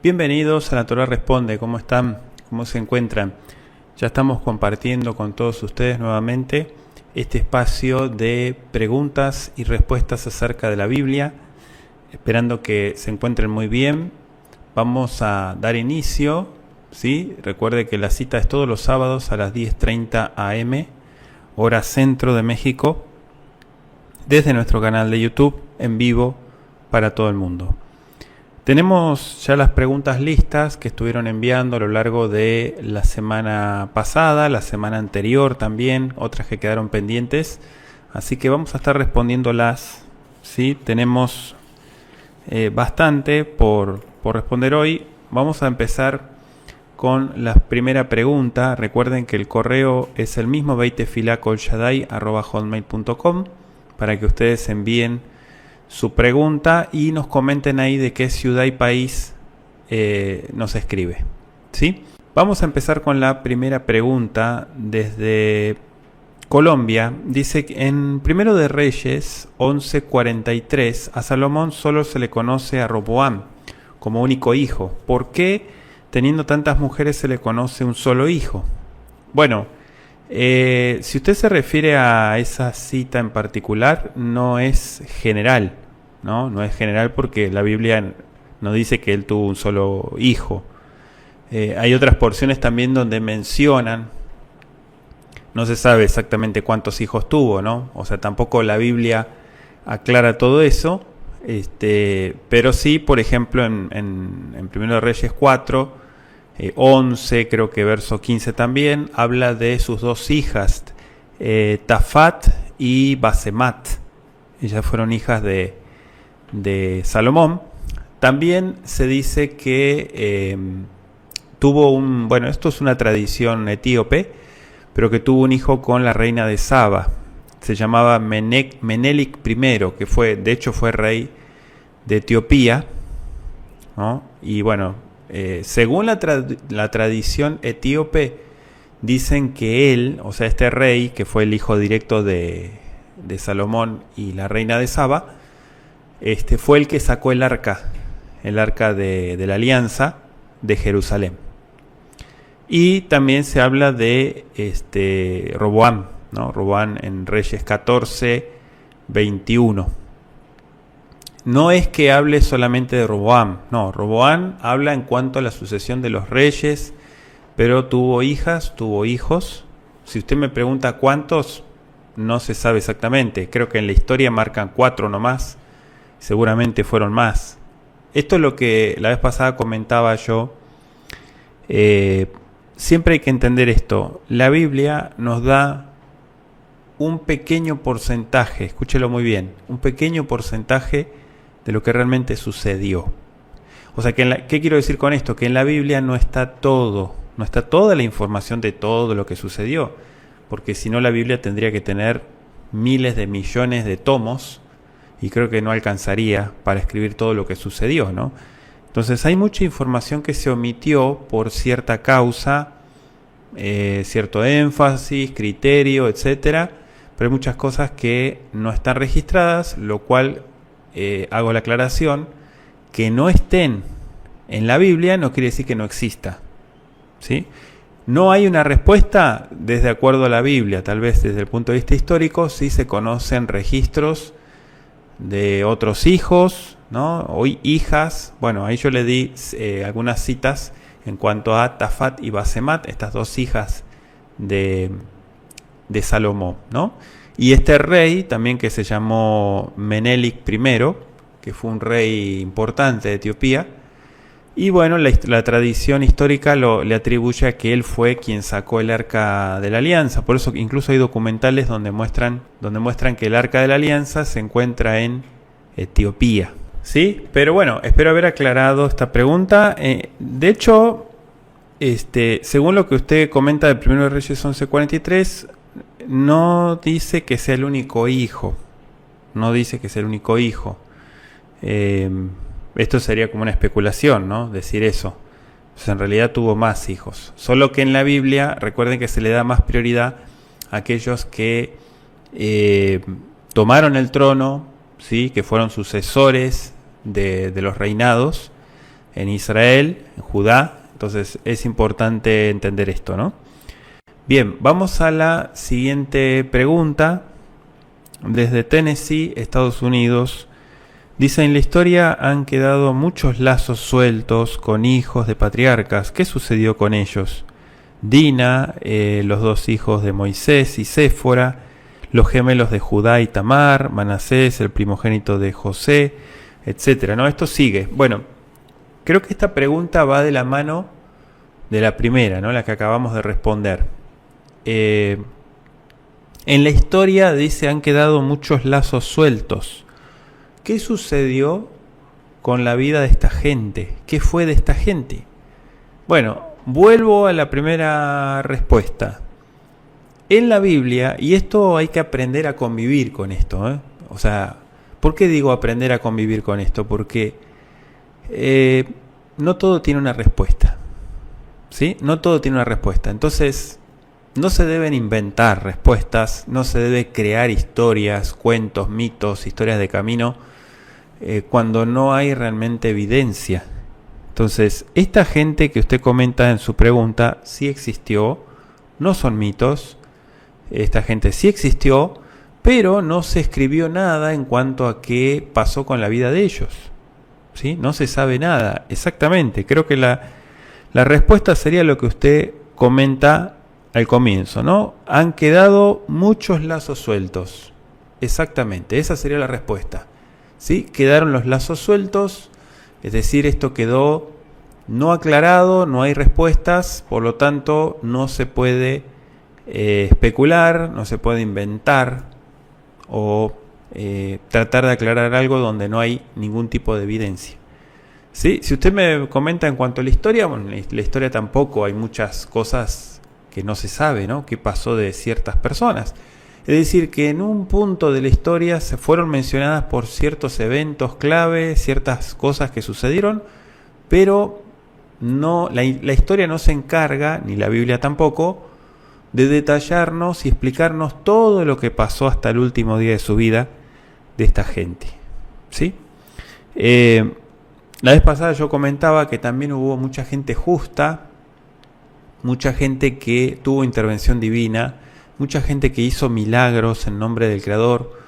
Bienvenidos a La Torá Responde. ¿Cómo están? ¿Cómo se encuentran? Ya estamos compartiendo con todos ustedes nuevamente este espacio de preguntas y respuestas acerca de la Biblia, esperando que se encuentren muy bien. Vamos a dar inicio, ¿sí? Recuerde que la cita es todos los sábados a las 10:30 am, hora centro de México, desde nuestro canal de YouTube, en vivo para todo el mundo. Tenemos ya las preguntas listas que estuvieron enviando a lo largo de la semana pasada, la semana anterior también, otras que quedaron pendientes. Así que vamos a estar respondiéndolas, ¿sí? Tenemos bastante por responder hoy. Vamos a empezar con la primera pregunta. Recuerden que el correo es el mismo, beitefilacolshaddai@hotmail.com, para que ustedes envíen su pregunta y nos comenten ahí de qué ciudad y país nos escribe, ¿sí? Vamos a empezar con la primera pregunta desde Colombia. Dice que en Primero de Reyes 11:43 a Salomón solo se le conoce a Roboam como único hijo. ¿Por qué, teniendo tantas mujeres, se le conoce un solo hijo? Bueno, si usted se refiere a esa cita en particular, no es general, ¿no? No es general porque la Biblia no dice que él tuvo un solo hijo. Hay otras porciones también donde mencionan, no se sabe exactamente cuántos hijos tuvo, ¿no? O sea, tampoco la Biblia aclara todo eso, pero sí, por ejemplo, en Primero de Reyes 4, 11, creo que verso 15 también, habla de sus dos hijas, Tafat y Basemat. Ellas fueron hijas de Salomón. También se dice que tuvo bueno, esto es una tradición etíope, pero que tuvo un hijo con la reina de Saba. Se llamaba Menelik I, que de hecho fue rey de Etiopía, ¿no? Y bueno, según la tradición etíope, dicen que él, o sea, este rey, que fue el hijo directo de Salomón y la reina de Saba, fue el que sacó el arca de la alianza de Jerusalén. Y también se habla de Roboam, ¿no? Roboam en Reyes 14:21. No es que hable solamente de Roboam, no, Roboam habla en cuanto a la sucesión de los reyes, pero tuvo hijas, tuvo hijos. Si usted me pregunta cuántos, no se sabe exactamente. Creo que en la historia marcan 4 nomás, seguramente fueron más. Esto es lo que la vez pasada comentaba yo. Siempre hay que entender esto. La Biblia nos da un pequeño porcentaje, escúchelo muy bien, un pequeño porcentaje de lo que realmente sucedió. O sea, ¿qué quiero decir con esto? Que en la Biblia no está toda la información de todo lo que sucedió, porque si no la Biblia tendría que tener miles de millones de tomos y creo que no alcanzaría para escribir todo lo que sucedió, ¿no? Entonces hay mucha información que se omitió por cierta causa, cierto énfasis, criterio, etcétera, pero hay muchas cosas que no están registradas, lo cual hago la aclaración, que no estén en la Biblia no quiere decir que no exista, ¿sí? No hay una respuesta desde acuerdo a la Biblia, tal vez desde el punto de vista histórico sí se conocen registros de otros hijos, ¿no? O hijas. Bueno, ahí yo le di algunas citas en cuanto a Tafat y Basemat, estas dos hijas de Salomón, ¿no? Y este rey también, que se llamó Menelik I, que fue un rey importante de Etiopía, Y bueno, la tradición histórica le atribuye a que él fue quien sacó el Arca de la Alianza. Por eso incluso hay documentales donde muestran que el Arca de la Alianza se encuentra en Etiopía. ¿Sí? Pero bueno, espero haber aclarado esta pregunta. De hecho, según lo que usted comenta de 1 Reyes 11:43, no dice que sea el único hijo. No dice que sea el único hijo. Esto sería como una especulación, ¿no? Decir eso. Pues en realidad tuvo más hijos. Solo que en la Biblia, recuerden que se le da más prioridad a aquellos que tomaron el trono, ¿sí? Que fueron sucesores de los reinados en Israel, en Judá. Entonces es importante entender esto, ¿no? Bien, vamos a la siguiente pregunta. Desde Tennessee, Estados Unidos. Dice: en la historia han quedado muchos lazos sueltos con hijos de patriarcas. ¿Qué sucedió con ellos? Dina, los dos hijos de Moisés y Séfora, los gemelos de Judá y Tamar, Manasés, el primogénito de José, etcétera, ¿no? Esto sigue. Bueno, creo que esta pregunta va de la mano de la primera, ¿no? La que acabamos de responder. En la historia dice: han quedado muchos lazos sueltos. ¿Qué sucedió con la vida de esta gente? ¿Qué fue de esta gente? Bueno, vuelvo a la primera respuesta. En la Biblia, y esto hay que aprender a convivir con esto, ¿eh? O sea, ¿por qué digo aprender a convivir con esto? Porque no todo tiene una respuesta, ¿sí? No todo tiene una respuesta. Entonces, no se deben inventar respuestas, no se debe crear historias, cuentos, mitos, historias de camino, cuando no hay realmente evidencia. Entonces, esta gente que usted comenta en su pregunta sí existió, no son mitos, esta gente sí existió, pero no se escribió nada en cuanto a qué pasó con la vida de ellos, ¿sí? No se sabe nada exactamente. Creo que la respuesta sería lo que usted comenta al comienzo, ¿no? Han quedado muchos lazos sueltos. Exactamente, esa sería la respuesta. ¿Sí? Quedaron los lazos sueltos, es decir, esto quedó no aclarado, no hay respuestas, por lo tanto no se puede especular, no se puede inventar o tratar de aclarar algo donde no hay ningún tipo de evidencia. ¿Sí? Si usted me comenta en cuanto a la historia, bueno, la historia tampoco hay muchas cosas que no se sabe, ¿no? ¿Qué pasó de ciertas personas? Es decir, que en un punto de la historia se fueron mencionadas por ciertos eventos clave, ciertas cosas que sucedieron, pero no, la historia no se encarga, ni la Biblia tampoco, de detallarnos y explicarnos todo lo que pasó hasta el último día de su vida de esta gente. ¿Sí? La vez pasada yo comentaba que también hubo mucha gente justa, mucha gente que tuvo intervención divina, mucha gente que hizo milagros en nombre del Creador,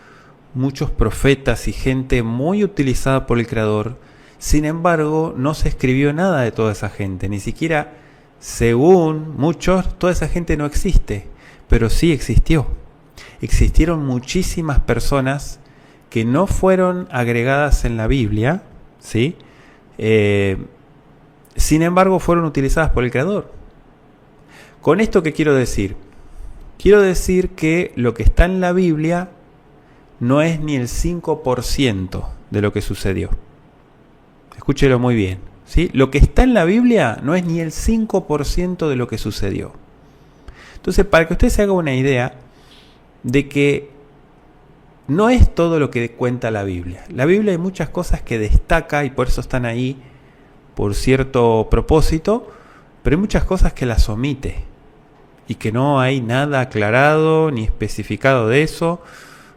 muchos profetas y gente muy utilizada por el Creador. Sin embargo, no se escribió nada de toda esa gente, ni siquiera, según muchos, toda esa gente no existe, pero sí existió. Existieron muchísimas personas que no fueron agregadas en la Biblia, ¿sí? Sin embargo, fueron utilizadas por el Creador. ¿Con esto qué quiero decir? Quiero decir que lo que está en la Biblia no es ni el 5% de lo que sucedió. Escúchelo muy bien, ¿sí? Lo que está en la Biblia no es ni el 5% de lo que sucedió. Entonces, para que usted se haga una idea de que no es todo lo que cuenta la Biblia. La Biblia hay muchas cosas que destaca y por eso están ahí por cierto propósito, pero hay muchas cosas que las omite y que no hay nada aclarado ni especificado de eso,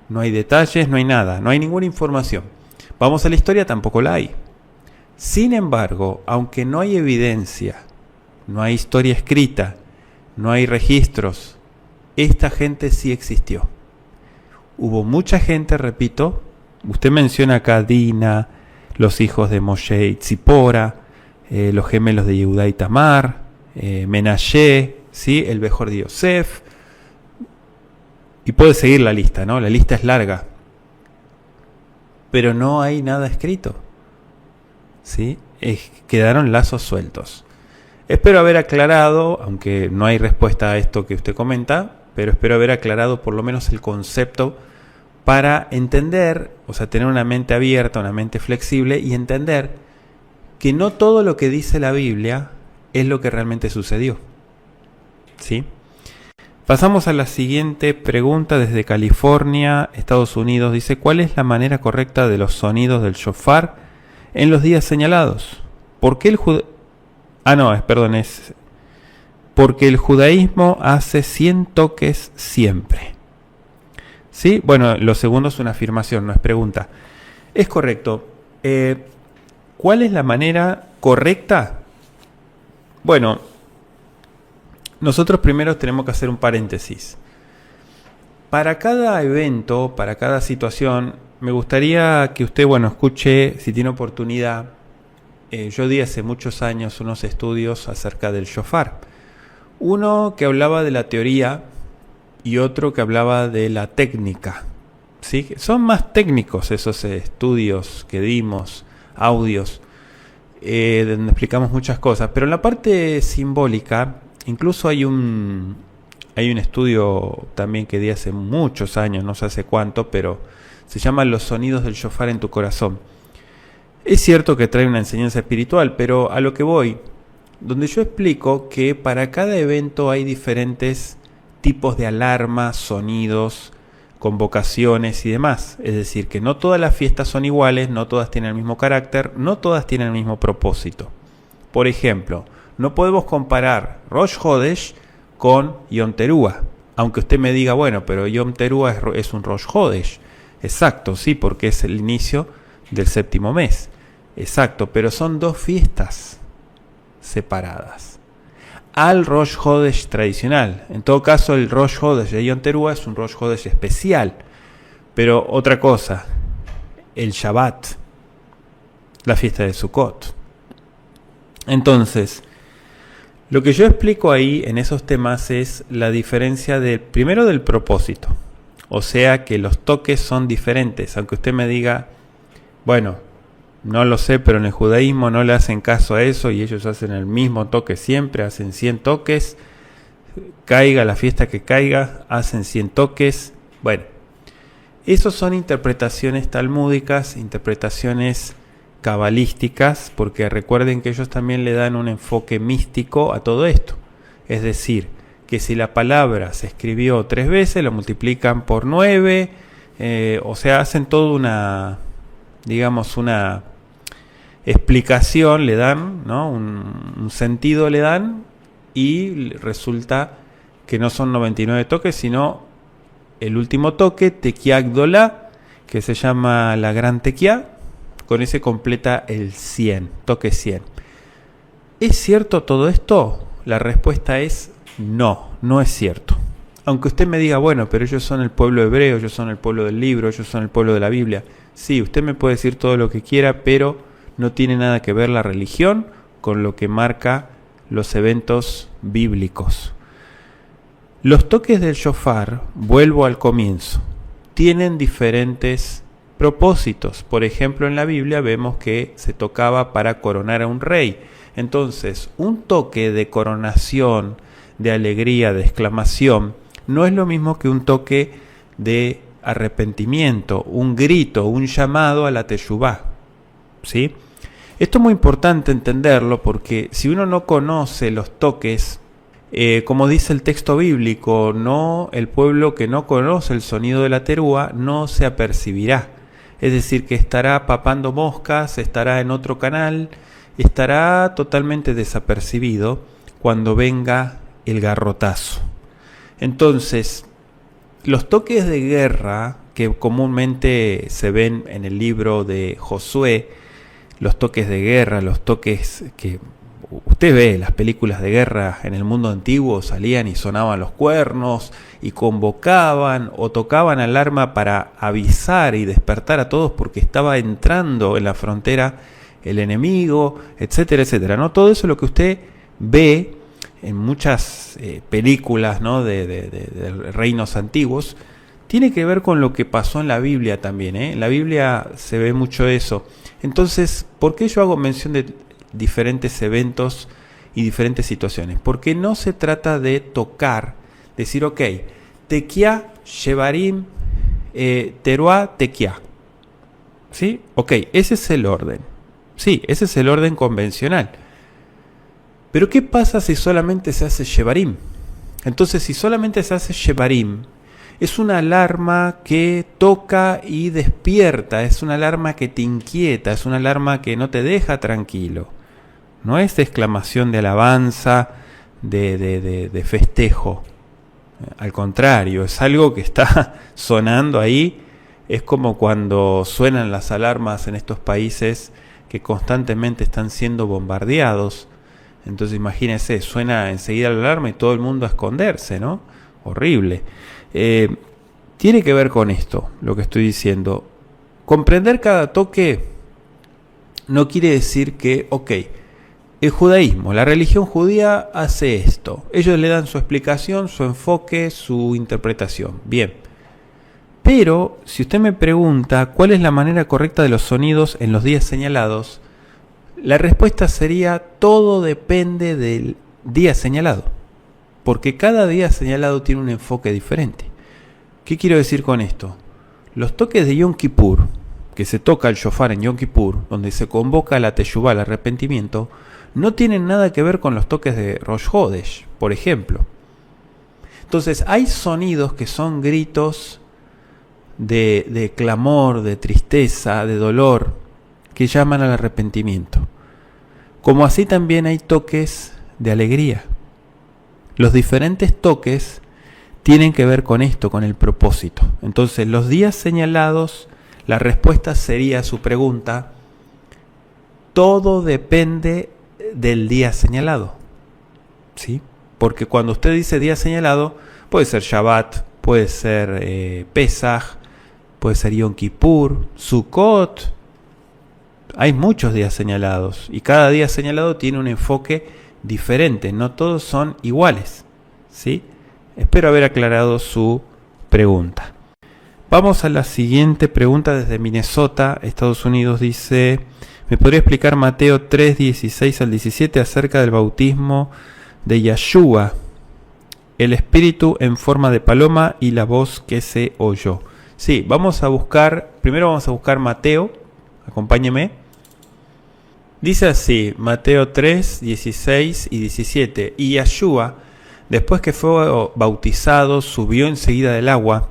no hay detalles, no hay nada, no hay ninguna información. Vamos a la historia, tampoco la hay. Sin embargo, aunque no hay evidencia, no hay historia escrita, no hay registros, esta gente sí existió. Hubo mucha gente, repito, usted menciona acá Dina, los hijos de Moshe y Tzipora, los gemelos de Yehudá y Tamar, Menashe, ¿sí? El mejor de Yosef, y puede seguir la lista, ¿no? La lista es larga, pero no hay nada escrito, ¿sí? quedaron lazos sueltos. Espero haber aclarado, aunque no hay respuesta a esto que usted comenta, pero espero haber aclarado por lo menos el concepto para entender, o sea, tener una mente abierta, una mente flexible y entender que no todo lo que dice la Biblia es lo que realmente sucedió. ¿Sí? Pasamos a la siguiente pregunta desde California, Estados Unidos. Dice, ¿cuál es la manera correcta de los sonidos del shofar en los días señalados? ¿Por qué porque el judaísmo hace 100 toques siempre. ¿Sí? Bueno, lo segundo es una afirmación, no es pregunta. Es correcto. ¿Cuál es la manera correcta? Bueno, nosotros primero tenemos que hacer un paréntesis. Para cada evento, para cada situación, me gustaría que usted, escuche, si tiene oportunidad. Yo di hace muchos años unos estudios acerca del shofar. Uno que hablaba de la teoría y otro que hablaba de la técnica. ¿Sí? Son más técnicos esos estudios que dimos, audios, donde explicamos muchas cosas. Pero en la parte simbólica, incluso hay un estudio también que di hace muchos años, no sé hace cuánto, pero se llama Los sonidos del shofar en tu corazón. Es cierto que trae una enseñanza espiritual, pero a lo que voy, donde yo explico que para cada evento hay diferentes tipos de alarmas, sonidos, convocaciones y demás. Es decir, que no todas las fiestas son iguales, no todas tienen el mismo carácter, no todas tienen el mismo propósito. Por ejemplo, no podemos comparar Rosh Hodesh con Yom Teruah, aunque usted me diga, pero Yom Teruah es un Rosh Hodesh. Exacto, sí, porque es el inicio del séptimo mes. Exacto, pero son dos fiestas separadas. Al Rosh Hodesh tradicional. En todo caso, el Rosh Hodesh de Yom Teruah es un Rosh Hodesh especial. Pero otra cosa, el Shabbat, la fiesta de Sukkot. Entonces, lo que yo explico ahí en esos temas es la diferencia primero del propósito. O sea que los toques son diferentes. Aunque usted me diga, no lo sé, pero en el judaísmo no le hacen caso a eso y ellos hacen el mismo toque siempre, hacen 100 toques, caiga la fiesta que caiga, hacen 100 toques. Esos son interpretaciones talmúdicas, interpretaciones cabalísticas, porque recuerden que ellos también le dan un enfoque místico a todo esto. Es decir, que si la palabra se escribió 3 veces, lo multiplican por 9, hacen toda una explicación, le dan, ¿no? un sentido le dan, y resulta que no son 99 toques, sino el último toque, Tekiá Gdolá, que se llama la gran Tekiá, con ese completa el 100, toque 100. ¿Es cierto todo esto? La respuesta es no, no es cierto. Aunque usted me diga, pero ellos son el pueblo hebreo, ellos son el pueblo del libro, ellos son el pueblo de la Biblia. Sí, usted me puede decir todo lo que quiera, pero no tiene nada que ver la religión con lo que marca los eventos bíblicos. Los toques del shofar, vuelvo al comienzo, tienen diferentes propósitos. Por ejemplo, en la Biblia vemos que se tocaba para coronar a un rey. Entonces, un toque de coronación, de alegría, de exclamación, no es lo mismo que un toque de arrepentimiento, un grito, un llamado a la teshuvá. ¿Sí? Esto es muy importante entenderlo, porque si uno no conoce los toques, como dice el texto bíblico, el pueblo que no conoce el sonido de la terúa no se apercibirá. Es decir, que estará papando moscas, estará en otro canal, estará totalmente desapercibido cuando venga el garrotazo. Entonces, los toques de guerra que comúnmente se ven en el libro de Josué, los toques de guerra, los toques que usted ve, las películas de guerra en el mundo antiguo, salían y sonaban los cuernos y convocaban o tocaban alarma para avisar y despertar a todos porque estaba entrando en la frontera el enemigo, etcétera, etcétera, ¿no? Todo eso es lo que usted ve en muchas películas, ¿no? de reinos antiguos, tiene que ver con lo que pasó en la Biblia también, ¿eh? En la Biblia se ve mucho eso. Entonces, ¿por qué yo hago mención de diferentes eventos y diferentes situaciones. Porque no se trata de tocar, decir, ok, tequia, shevarim, teruá, tequia. ¿Sí? Ok, ese es el orden. Sí, ese es el orden convencional. Pero ¿qué pasa si solamente se hace shevarim? Entonces, si solamente se hace shevarim, es una alarma que toca y despierta, es una alarma que te inquieta, es una alarma que no te deja tranquilo. No es de exclamación de alabanza, de festejo. Al contrario, es algo que está sonando ahí. Es como cuando suenan las alarmas en estos países que constantemente están siendo bombardeados. Entonces imagínense, suena enseguida la alarma y todo el mundo a esconderse, ¿no? Horrible. Tiene que ver con esto, lo que estoy diciendo. Comprender cada toque no quiere decir que, ok, el judaísmo, la religión judía hace esto. Ellos le dan su explicación, su enfoque, su interpretación. Bien. Pero, si usted me pregunta cuál es la manera correcta de los sonidos en los días señalados, la respuesta sería: todo depende del día señalado. Porque cada día señalado tiene un enfoque diferente. ¿Qué quiero decir con esto? Los toques de Yom Kippur, que se toca el shofar en Yom Kippur, donde se convoca la teshuvá, el arrepentimiento, no tienen nada que ver con los toques de Rosh Hodesh, por ejemplo. Entonces, hay sonidos que son gritos de clamor, de tristeza, de dolor, que llaman al arrepentimiento. Como así también hay toques de alegría. Los diferentes toques tienen que ver con esto, con el propósito. Entonces, los días señalados, la respuesta sería a su pregunta: todo depende del día señalado. ¿Sí? Porque cuando usted dice día señalado, puede ser Shabbat, puede ser Pesaj, puede ser Yom Kippur, Sukkot. Hay muchos días señalados y cada día señalado tiene un enfoque diferente. No todos son iguales. ¿Sí? Espero haber aclarado su pregunta. Vamos a la siguiente pregunta desde Minnesota, Estados Unidos. Dice: ¿me podría explicar Mateo 3, 16 al 17 acerca del bautismo de Yeshua, el espíritu en forma de paloma y la voz que se oyó? Sí, primero vamos a buscar Mateo, acompáñeme. Dice así, Mateo 3, 16 y 17. Y Yeshua, después que fue bautizado, subió enseguida del agua,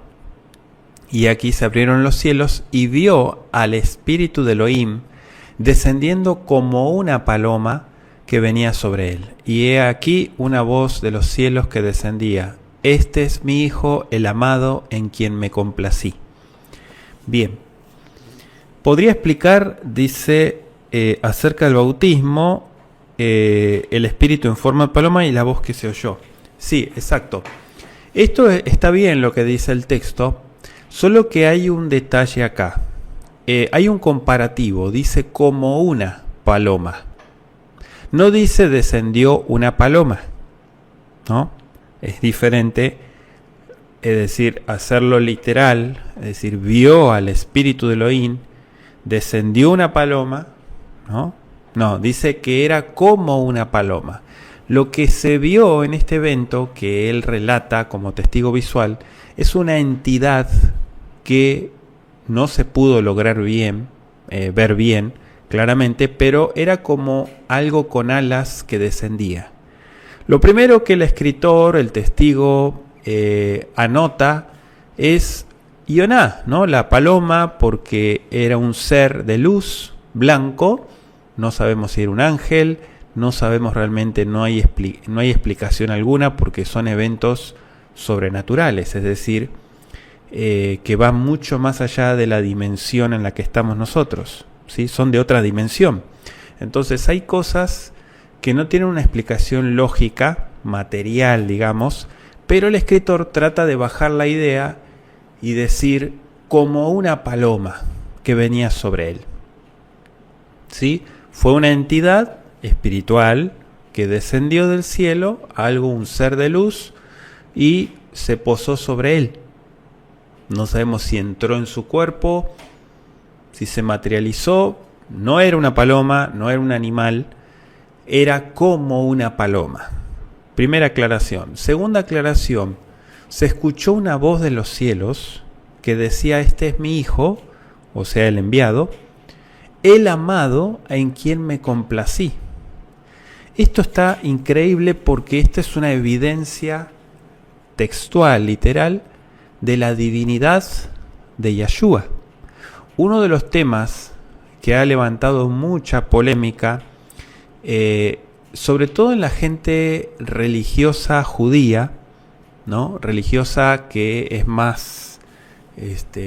y aquí se abrieron los cielos, y vio al Espíritu de Elohim descendiendo como una paloma que venía sobre él. Y he aquí una voz de los cielos que descendía: este es mi Hijo, el amado, en quien me complací. Bien, podría explicar, dice, acerca del bautismo, el espíritu en forma de paloma y la voz que se oyó. Sí, exacto. Esto está bien lo que dice el texto, solo que hay un detalle acá. Hay un comparativo, dice como una paloma. No dice descendió una paloma, ¿no? Es diferente, es decir, hacerlo literal, es decir, vio al espíritu de Elohim, descendió una paloma, ¿no? No, dice que era como una paloma. Lo que se vio en este evento, que él relata como testigo visual, es una entidad que no se pudo lograr ver bien, claramente, pero era como algo con alas que descendía. Lo primero que el escritor, el testigo, anota es Ioná, ¿no? La paloma, porque era un ser de luz blanco. No sabemos si era un ángel, no sabemos realmente, no hay explicación alguna, porque son eventos sobrenaturales, es decir, que van mucho más allá de la dimensión en la que estamos nosotros, ¿sí? Son de otra dimensión. Entonces hay cosas que no tienen una explicación lógica, material, digamos, pero el escritor trata de bajar la idea y decir como una paloma que venía sobre él. ¿Sí? Fue una entidad espiritual que descendió del cielo, un ser de luz, y se posó sobre él. No sabemos si entró en su cuerpo, si se materializó. No era una paloma, no era un animal, era como una paloma. Primera aclaración. Segunda aclaración, se escuchó una voz de los cielos que decía: este es mi hijo, o sea, el enviado, el amado en quien me complací. Esto está increíble porque esta es una evidencia textual, literal, de la divinidad de Yeshua. Uno de los temas que ha levantado mucha polémica, sobre todo en la gente religiosa judía, ¿no? Religiosa que es más,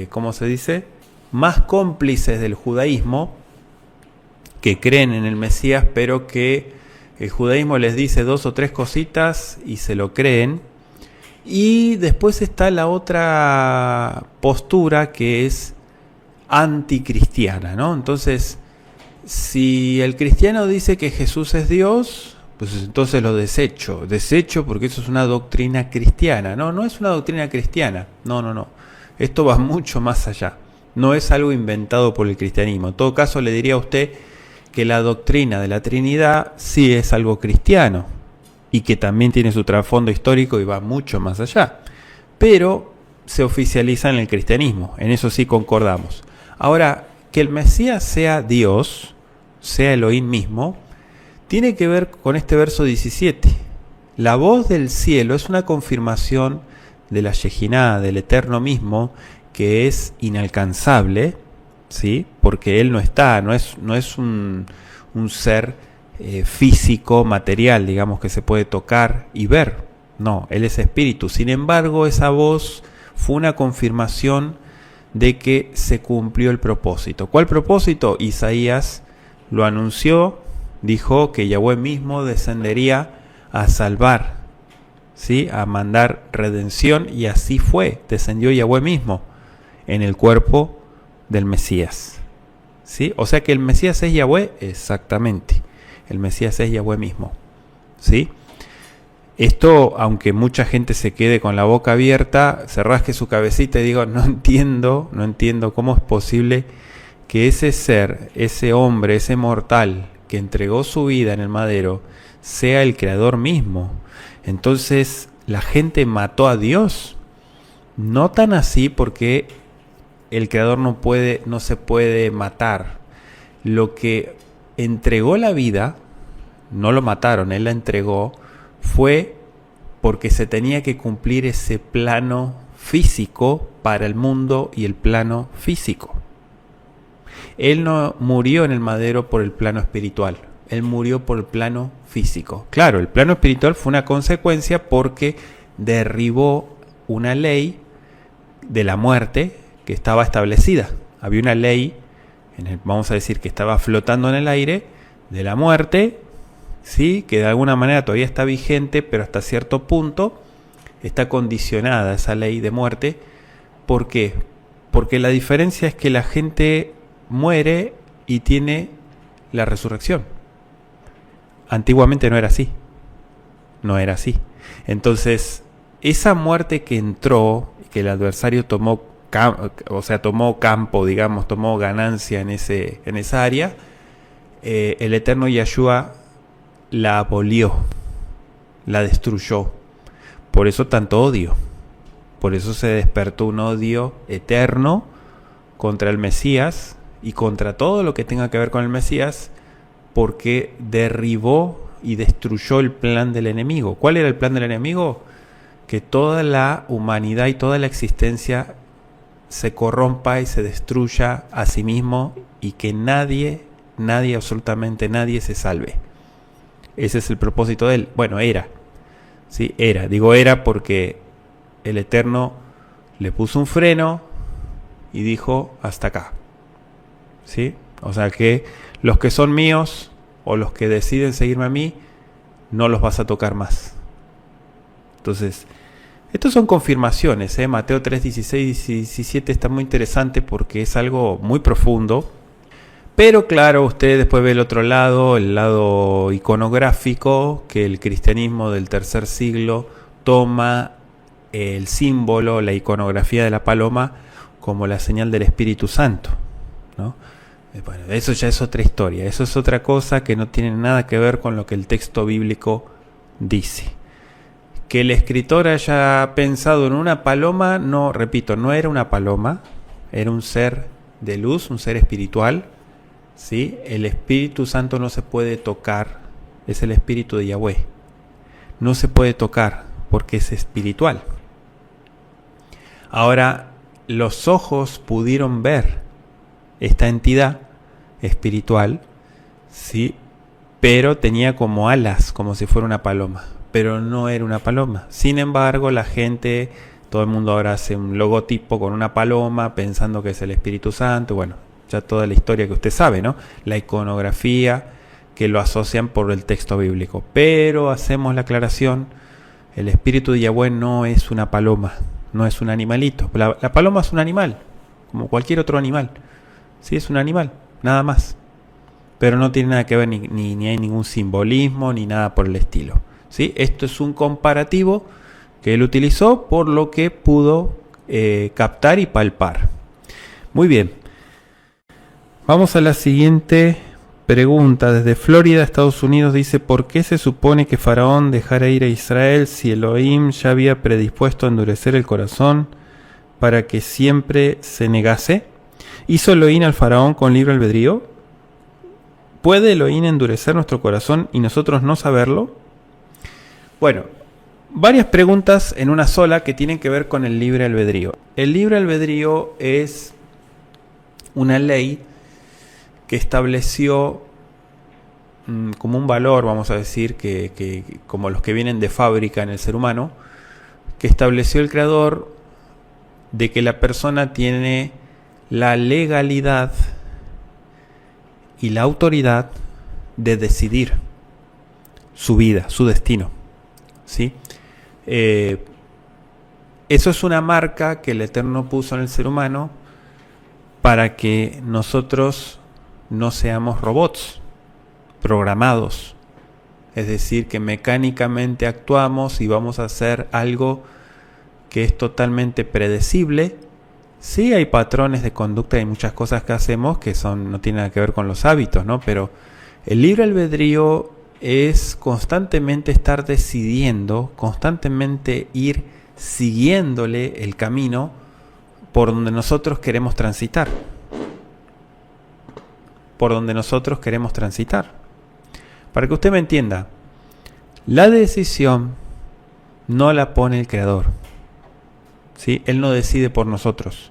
¿cómo se dice? Más cómplices del judaísmo, que creen en el Mesías, pero que el judaísmo les dice 2 o 3 cositas y se lo creen. Y después está la otra postura que es anticristiana, ¿no? Entonces, si el cristiano dice que Jesús es Dios, pues entonces lo desecho porque eso es una doctrina cristiana. No, no es una doctrina cristiana, no. Esto va mucho más allá, no es algo inventado por el cristianismo. En todo caso, le diría a usted que la doctrina de la Trinidad sí es algo cristiano y que también tiene su trasfondo histórico y va mucho más allá, pero se oficializa en el cristianismo, en eso sí concordamos. Ahora, que el Mesías sea Dios, sea Elohim mismo, tiene que ver con este verso 17. La voz del cielo es una confirmación de la Shejiná, del Eterno mismo, que es inalcanzable, ¿sí? Porque Él no está, no es un ser físico, material, digamos, que se puede tocar y ver. No, Él es espíritu. Sin embargo, esa voz fue una confirmación de que se cumplió el propósito. ¿Cuál propósito? Isaías lo anunció, dijo que Yahweh mismo descendería a salvar, ¿sí? A mandar redención, y así fue, descendió Yahweh mismo en el cuerpo del Mesías, ¿sí? O sea que el Mesías es Yahweh, exactamente, el Mesías es Yahweh mismo, ¿sí? Esto, aunque mucha gente se quede con la boca abierta, se rasque su cabecita y diga: no entiendo cómo es posible que ese ser, ese hombre, ese mortal que entregó su vida en el madero, sea el creador mismo. Entonces, ¿la gente mató a Dios? No tan así, porque el creador no se puede matar. Lo que entregó la vida, no lo mataron, él la entregó, fue porque se tenía que cumplir ese plano físico para el mundo y el plano físico. Él no murió en el madero por el plano espiritual, él murió por el plano físico. Claro, el plano espiritual fue una consecuencia porque derribó una ley de la muerte que estaba establecida. Había una ley, vamos a decir, que estaba flotando en el aire, de la muerte, ¿sí? Que de alguna manera todavía está vigente, pero hasta cierto punto está condicionada esa ley de muerte. ¿Por qué? Porque la diferencia es que la gente muere y tiene la resurrección. Antiguamente no era así. Entonces, esa muerte que entró, que el adversario tomó campo, digamos, tomó ganancia en esa área, el eterno Yeshua la abolió, la destruyó. Por eso tanto odio. Por eso se despertó un odio eterno contra el Mesías y contra todo lo que tenga que ver con el Mesías, porque derribó y destruyó el plan del enemigo. ¿Cuál era el plan del enemigo? Que toda la humanidad y toda la existencia se corrompa y se destruya a sí mismo, y que nadie, absolutamente nadie se salve. Ese es el propósito de él. Bueno, era. Sí, era. Digo era porque el Eterno le puso un freno y dijo: hasta acá. ¿Sí? O sea que los que son míos, o los que deciden seguirme a mí, no los vas a tocar más. Entonces, estos son confirmaciones, ¿eh? Mateo 3, 16 y 17 está muy interesante porque es algo muy profundo. Pero claro, usted después ve el otro lado, el lado iconográfico, que el cristianismo del tercer siglo toma el símbolo, la iconografía de la paloma, como la señal del Espíritu Santo, ¿no? Bueno, eso ya es otra historia, eso es otra cosa que no tiene nada que ver con lo que el texto bíblico dice. Que el escritor haya pensado en una paloma, no, repito, no era una paloma, era un ser de luz, un ser espiritual, ¿sí? El Espíritu Santo no se puede tocar, es el Espíritu de Yahweh. No se puede tocar porque es espiritual. Ahora, los ojos pudieron ver esta entidad espiritual, ¿sí? Pero tenía como alas, como si fuera una paloma, pero no era una paloma. Sin embargo, la gente, todo el mundo ahora hace un logotipo con una paloma pensando que es el Espíritu Santo. Bueno, ya toda la historia que usted sabe, ¿no? La iconografía que lo asocian por el texto bíblico. Pero hacemos la aclaración, el Espíritu de Yahweh no es una paloma, no es un animalito. La paloma es un animal, como cualquier otro animal. Sí, es un animal, nada más. Pero no tiene nada que ver, ni hay ningún simbolismo, ni nada por el estilo. ¿Sí? Esto es un comparativo que él utilizó por lo que pudo captar y palpar. Muy bien. Vamos a la siguiente pregunta. Desde Florida, Estados Unidos, dice: ¿por qué se supone que Faraón dejara ir a Israel si Elohim ya había predispuesto a endurecer el corazón para que siempre se negase? ¿Hizo Elohim al Faraón con libre albedrío? ¿Puede Elohim endurecer nuestro corazón y nosotros no saberlo? Bueno, varias preguntas en una sola que tienen que ver con el libre albedrío. El libre albedrío es una ley que estableció como un valor, vamos a decir, que como los que vienen de fábrica en el ser humano, que estableció el Creador de que la persona tiene la legalidad y la autoridad de decidir su vida, su destino, ¿sí? Eso es una marca que el Eterno puso en el ser humano para que nosotros no seamos robots programados, es decir, que mecánicamente actuamos y vamos a hacer algo que es totalmente predecible. Sí, hay patrones de conducta y muchas cosas que hacemos que no tienen nada que ver con los hábitos, ¿no? Pero el libre albedrío es constantemente estar decidiendo, constantemente ir siguiéndole el camino por donde nosotros queremos transitar. Por donde nosotros queremos transitar. Para que usted me entienda, la decisión no la pone el Creador, ¿sí? Él no decide por nosotros.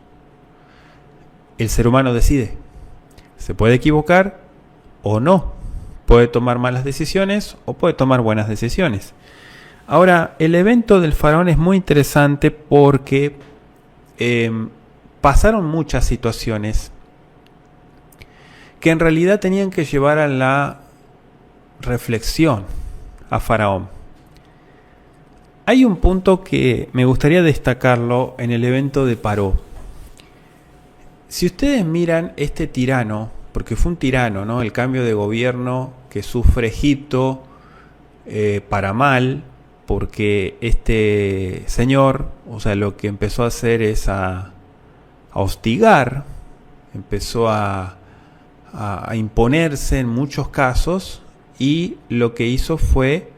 El ser humano decide. Se puede equivocar o no. Puede tomar malas decisiones o puede tomar buenas decisiones. Ahora, el evento del faraón es muy interesante porque pasaron muchas situaciones que en realidad tenían que llevar a la reflexión a Faraón. Hay un punto que me gustaría destacarlo en el evento de Paró. Si ustedes miran este tirano, porque fue un tirano, ¿no? El cambio de gobierno que sufre Egipto para mal, porque este señor, o sea, lo que empezó a hacer es a hostigar, empezó a imponerse en muchos casos, y lo que hizo fue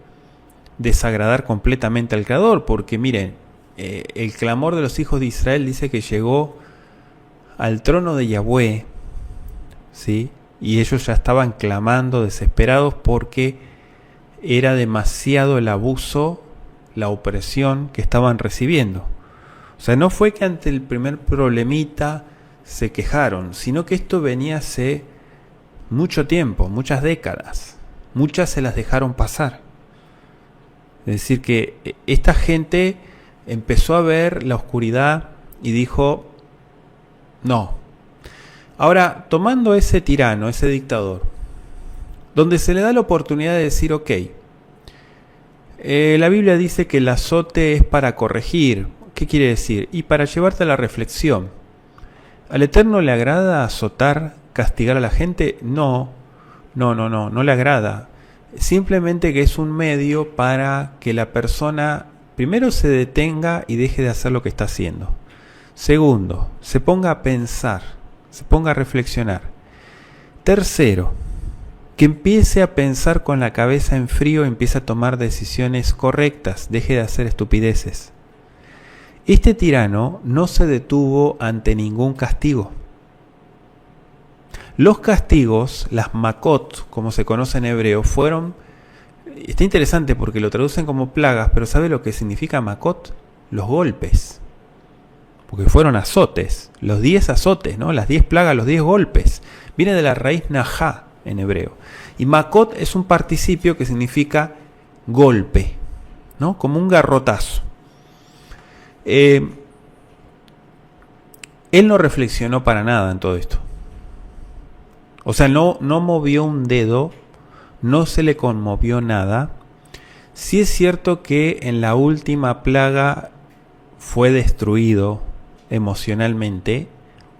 desagradar completamente al Creador, porque miren, el clamor de los hijos de Israel dice que llegó al trono de Yahweh, ¿sí? Y ellos ya estaban clamando desesperados porque era demasiado el abuso, la opresión que estaban recibiendo. O sea, no fue que ante el primer problemita se quejaron, sino que esto venía hace mucho tiempo, muchas décadas. Muchas se las dejaron pasar. Es decir, que esta gente empezó a ver la oscuridad y dijo: no. Ahora, tomando ese tirano, ese dictador, donde se le da la oportunidad de decir: ok, la Biblia dice que el azote es para corregir. ¿Qué quiere decir? Y para llevarte a la reflexión. ¿Al Eterno le agrada azotar, castigar a la gente? No le agrada. Simplemente que es un medio para que la persona, primero, se detenga y deje de hacer lo que está haciendo. Segundo, se ponga a pensar, se ponga a reflexionar. Tercero, que empiece a pensar con la cabeza en frío, empiece a tomar decisiones correctas, deje de hacer estupideces. Este tirano no se detuvo ante ningún castigo. Los castigos, las makot, como se conoce en hebreo, fueron... Está interesante porque lo traducen como plagas, pero ¿sabe lo que significa makot? Los golpes. Porque fueron azotes, los 10 azotes, ¿no? Las 10 plagas, los 10 golpes. Viene de la raíz najá en hebreo. Y makot es un participio que significa golpe, ¿no? Como un garrotazo. Él no reflexionó para nada en todo esto. O sea, no movió un dedo, no se le conmovió nada. Sí es cierto que en la última plaga fue destruido emocionalmente,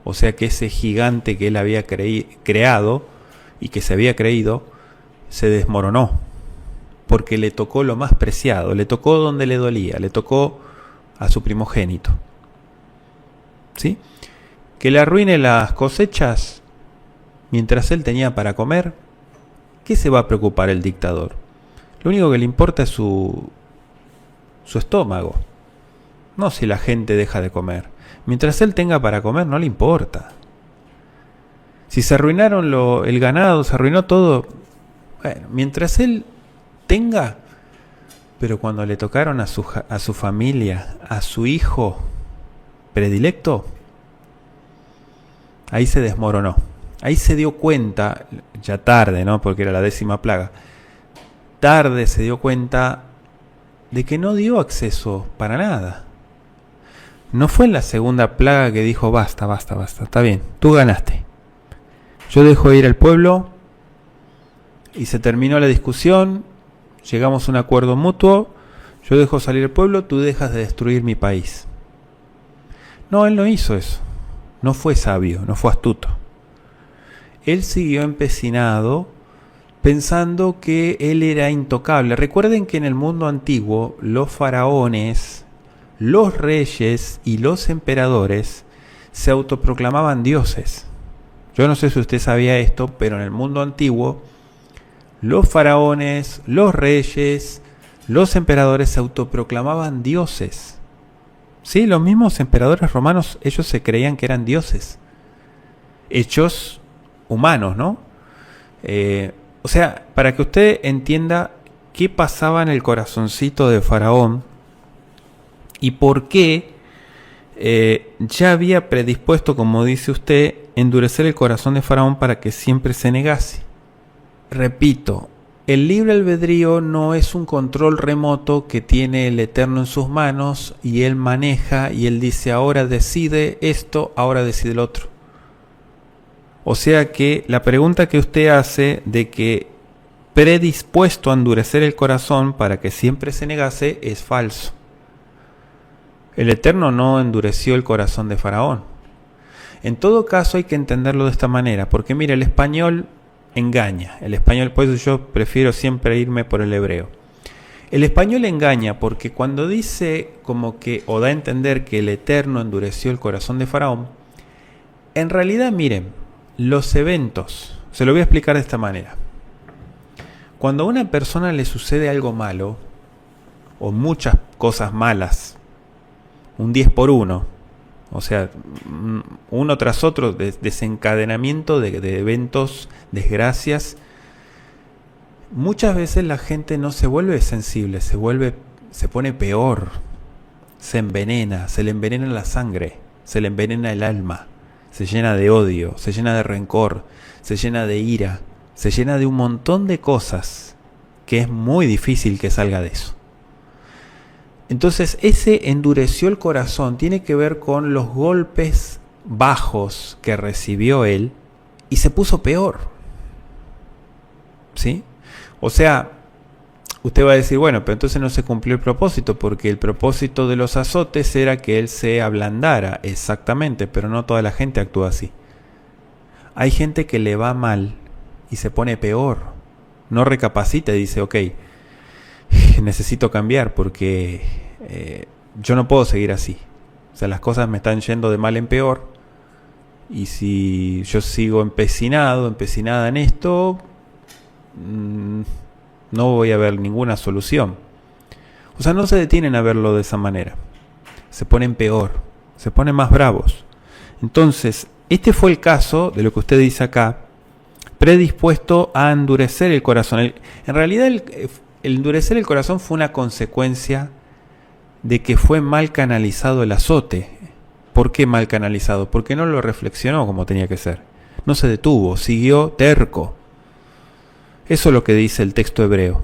o sea que ese gigante que él había creado y que se había creído, se desmoronó, porque le tocó lo más preciado, le tocó donde le dolía, le tocó a su primogénito. ¿Sí? Que le arruine las cosechas mientras él tenía para comer, ¿qué se va a preocupar el dictador? Lo único que le importa es su estómago, no si la gente deja de comer. Mientras él tenga para comer, no le importa. Si se arruinaron el ganado, se arruinó todo, bueno, mientras él tenga. Pero cuando le tocaron a su familia, a su hijo predilecto, ahí se desmoronó. Ahí se dio cuenta, ya tarde, ¿no? Porque era la 10ª plaga. Tarde se dio cuenta de que no dio acceso para nada. No fue en la 2ª plaga que dijo basta, está bien, tú ganaste. Yo dejo ir al pueblo y se terminó la discusión, llegamos a un acuerdo mutuo, yo dejo salir al pueblo, tú dejas de destruir mi país. No, él no hizo eso, no fue sabio, no fue astuto. Él siguió empecinado pensando que él era intocable. Recuerden que en el mundo antiguo los faraones, los reyes y los emperadores se autoproclamaban dioses. Yo no sé si usted sabía esto, pero en el mundo antiguo los faraones, los reyes, los emperadores se autoproclamaban dioses. Sí, los mismos emperadores romanos, ellos se creían que eran dioses. Hechos humanos, ¿no? O sea, para que usted entienda qué pasaba en el corazoncito de Faraón y por qué ya había predispuesto, como dice usted, endurecer el corazón de Faraón para que siempre se negase. Repito, el libre albedrío no es un control remoto que tiene el Eterno en sus manos y él maneja y él dice ahora decide esto, ahora decide el otro. O sea que la pregunta que usted hace de que predispuesto a endurecer el corazón para que siempre se negase es falso. El Eterno no endureció el corazón de Faraón. En todo caso hay que entenderlo de esta manera, porque mire, el español engaña. El español, por eso yo prefiero siempre irme por el hebreo. El español engaña porque cuando dice como que, o da a entender que el Eterno endureció el corazón de Faraón, en realidad miren, los eventos, se lo voy a explicar de esta manera. Cuando a una persona le sucede algo malo, o muchas cosas malas, un 10 por 1, o sea, uno tras otro, desencadenamiento de eventos, desgracias, muchas veces la gente no se vuelve sensible, se pone peor, se envenena, se le envenena la sangre, se le envenena el alma, se llena de odio, se llena de rencor, se llena de ira, se llena de un montón de cosas que es muy difícil que salga de eso. Entonces ese endureció el corazón tiene que ver con los golpes bajos que recibió él y se puso peor. ¿Sí? O sea, usted va a decir, bueno, pero entonces no se cumplió el propósito, porque el propósito de los azotes era que él se ablandara, exactamente, pero no toda la gente actúa así. Hay gente que le va mal y se pone peor, no recapacita y dice, ok, necesito cambiar porque yo no puedo seguir así. O sea, las cosas me están yendo de mal en peor y si yo sigo empecinada en esto, no voy a ver ninguna solución. O sea, no se detienen a verlo de esa manera. Se ponen peor, se ponen más bravos. Entonces, este fue el caso de lo que usted dice acá, predispuesto a endurecer el corazón. En realidad, el endurecer el corazón fue una consecuencia de que fue mal canalizado el azote. ¿Por qué mal canalizado? Porque no lo reflexionó como tenía que ser. No se detuvo, siguió terco. Eso es lo que dice el texto hebreo.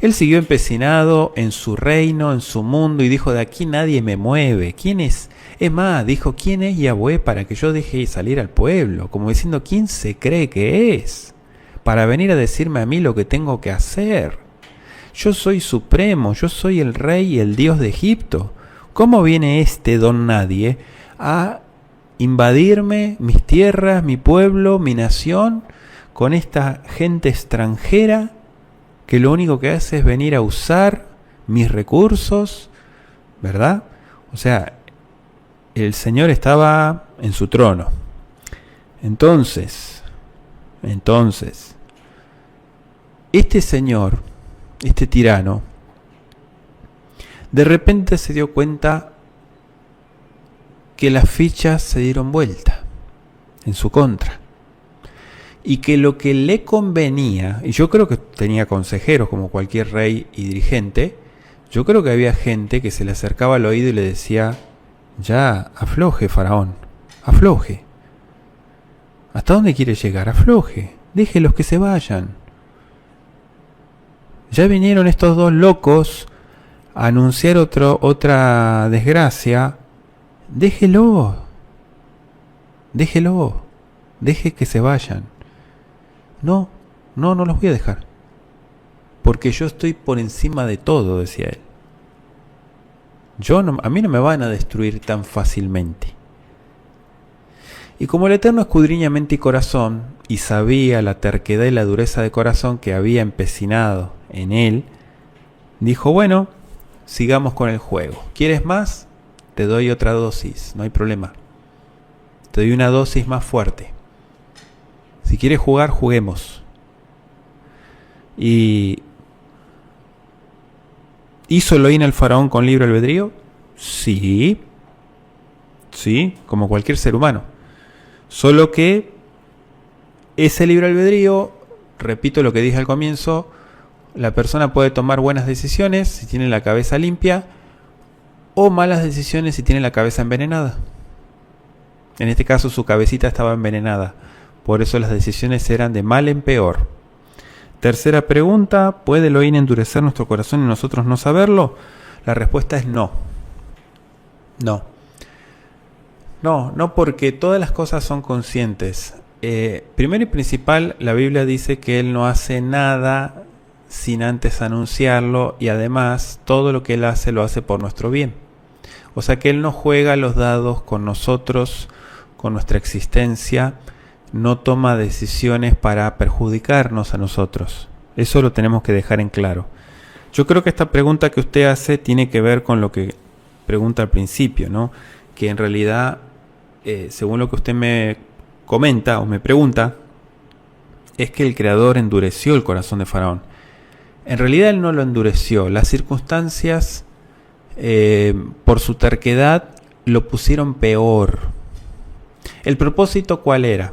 Él siguió empecinado en su reino, en su mundo, y dijo: de aquí nadie me mueve. ¿Quién es? Es más, dijo: ¿quién es Yahweh para que yo deje salir al pueblo? Como diciendo: ¿quién se cree que es para venir a decirme a mí lo que tengo que hacer? Yo soy supremo, yo soy el rey y el Dios de Egipto. ¿Cómo viene este don nadie a invadirme mis tierras, mi pueblo, mi nación, con esta gente extranjera que lo único que hace es venir a usar mis recursos, ¿verdad? O sea, el Señor estaba en su trono. Entonces, este señor, este tirano, de repente se dio cuenta que las fichas se dieron vuelta en su contra. Y que lo que le convenía, y yo creo que tenía consejeros como cualquier rey y dirigente, yo creo que había gente que se le acercaba al oído y le decía: ya, afloje, faraón, afloje. ¿Hasta dónde quiere llegar? Afloje, déjelos que se vayan. Ya vinieron estos dos locos a anunciar otra desgracia. Déjelo, deje que se vayan. No los voy a dejar, porque yo estoy por encima de todo, decía él. A mí no me van a destruir tan fácilmente. Y como el Eterno escudriña mente y corazón, y sabía la terquedad y la dureza de corazón que había empecinado en él, dijo: bueno, sigamos con el juego. ¿Quieres más? Te doy otra dosis, no hay problema. Te doy una dosis más fuerte. Si quieres jugar, juguemos. Y ¿hizo Elohim al faraón con libre albedrío? Sí, como cualquier ser humano. Solo que ese libre albedrío, repito lo que dije al comienzo, la persona puede tomar buenas decisiones si tiene la cabeza limpia, o malas decisiones si tiene la cabeza envenenada. En este caso su cabecita estaba envenenada. Por eso las decisiones eran de mal en peor. Tercera pregunta: ¿puede Elohim endurecer nuestro corazón y nosotros no saberlo? La respuesta es no. No, porque todas las cosas son conscientes. Primero y principal, la Biblia dice que Él no hace nada sin antes anunciarlo, y además todo lo que Él hace lo hace por nuestro bien. O sea que Él no juega los dados con nosotros, con nuestra existencia. No toma decisiones para perjudicarnos a nosotros. Eso lo tenemos que dejar en claro. Yo creo que esta pregunta que usted hace tiene que ver con lo que pregunta al principio, ¿no? Que en realidad, según lo que usted me comenta o me pregunta, es que el Creador endureció el corazón de Faraón. En realidad Él no lo endureció. Las circunstancias, por su terquedad, lo pusieron peor. ¿El propósito cuál era?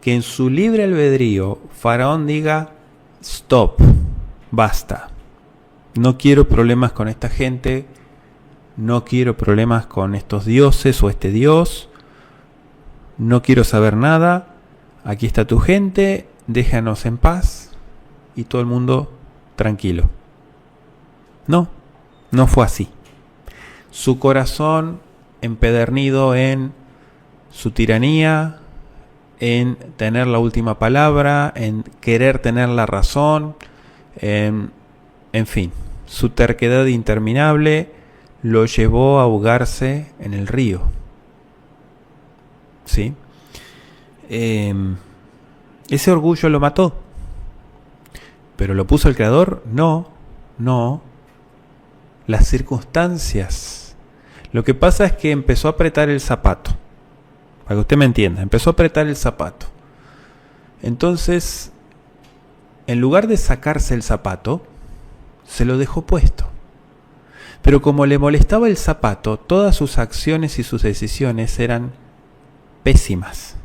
Que en su libre albedrío Faraón diga: stop, basta, no quiero problemas con esta gente, no quiero problemas con estos dioses o este dios, no quiero saber nada, aquí está tu gente, déjanos en paz, y todo el mundo tranquilo. No fue así. Su corazón empedernido en su tiranía, en tener la última palabra, en querer tener la razón, en fin, su terquedad interminable lo llevó a ahogarse en el río. ¿Sí? Ese orgullo lo mató. ¿Pero lo puso el Creador? No. Las circunstancias. Lo que pasa es que empezó a apretar el zapato. Para que usted me entienda. Empezó a apretar el zapato. Entonces, en lugar de sacarse el zapato, se lo dejó puesto. Pero como le molestaba el zapato, todas sus acciones y sus decisiones eran pésimas.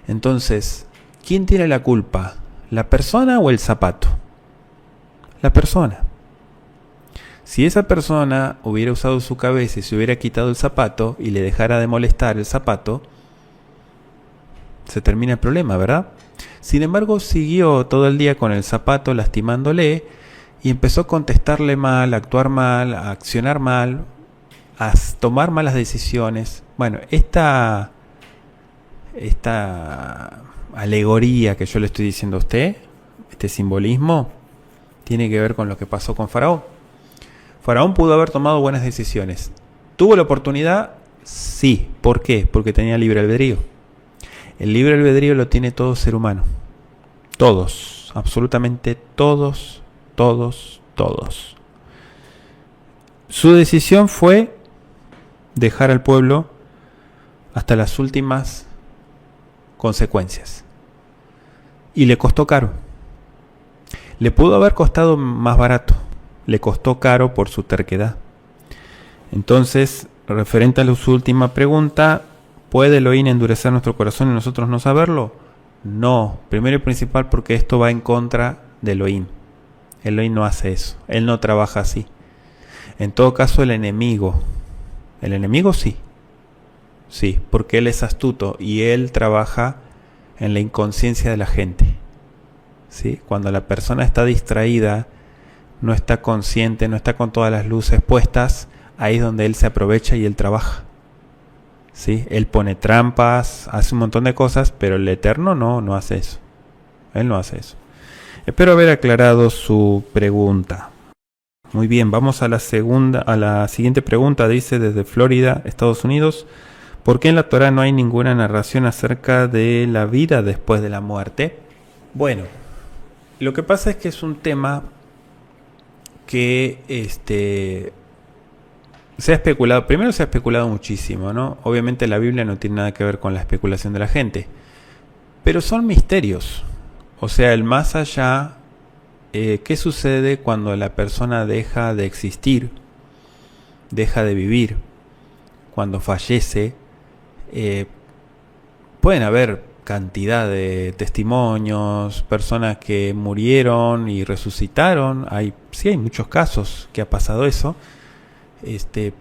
Entonces, ¿quién tiene la culpa? ¿La persona o el zapato? La persona. Si esa persona hubiera usado su cabeza y se hubiera quitado el zapato y le dejara de molestar el zapato, se termina el problema, ¿verdad? Sin embargo, siguió todo el día con el zapato lastimándole y empezó a contestarle mal, a actuar mal, a accionar mal, a tomar malas decisiones. Bueno, esta alegoría que yo le estoy diciendo a usted, este simbolismo, tiene que ver con lo que pasó con Faraón. Faraón pudo haber tomado buenas decisiones. ¿Tuvo la oportunidad? Sí. ¿Por qué? Porque tenía libre albedrío. El libre albedrío lo tiene todo ser humano. Todos, absolutamente todos. Su decisión fue dejar al pueblo hasta las últimas consecuencias. Y le costó caro. Le pudo haber costado más barato. Le costó caro por su terquedad. Entonces, referente a su última pregunta, ¿puede Elohim endurecer nuestro corazón y nosotros no saberlo? No. Primero y principal porque esto va en contra de Elohim. Elohim no hace eso. Él no trabaja así. En todo caso, el enemigo sí. Sí, porque él es astuto y él trabaja en la inconsciencia de la gente. ¿Sí? Cuando la persona está distraída, no está consciente, no está con todas las luces puestas, ahí es donde él se aprovecha y él trabaja. ¿Sí? Él pone trampas, hace un montón de cosas, pero el Eterno no hace eso. Él no hace eso. Espero haber aclarado su pregunta. Muy bien, vamos a la siguiente pregunta. Dice desde Florida, Estados Unidos: ¿por qué en la Torá no hay ninguna narración acerca de la vida después de la muerte? Bueno, lo que pasa es que es un tema que se ha especulado. Primero se ha especulado muchísimo, ¿no? Obviamente la Biblia no tiene nada que ver con la especulación de la gente, pero son misterios. O sea, el más allá, ¿qué sucede cuando la persona deja de existir, deja de vivir, cuando fallece? Pueden haber cantidad de testimonios, personas que murieron y resucitaron. Sí hay muchos casos que ha pasado eso.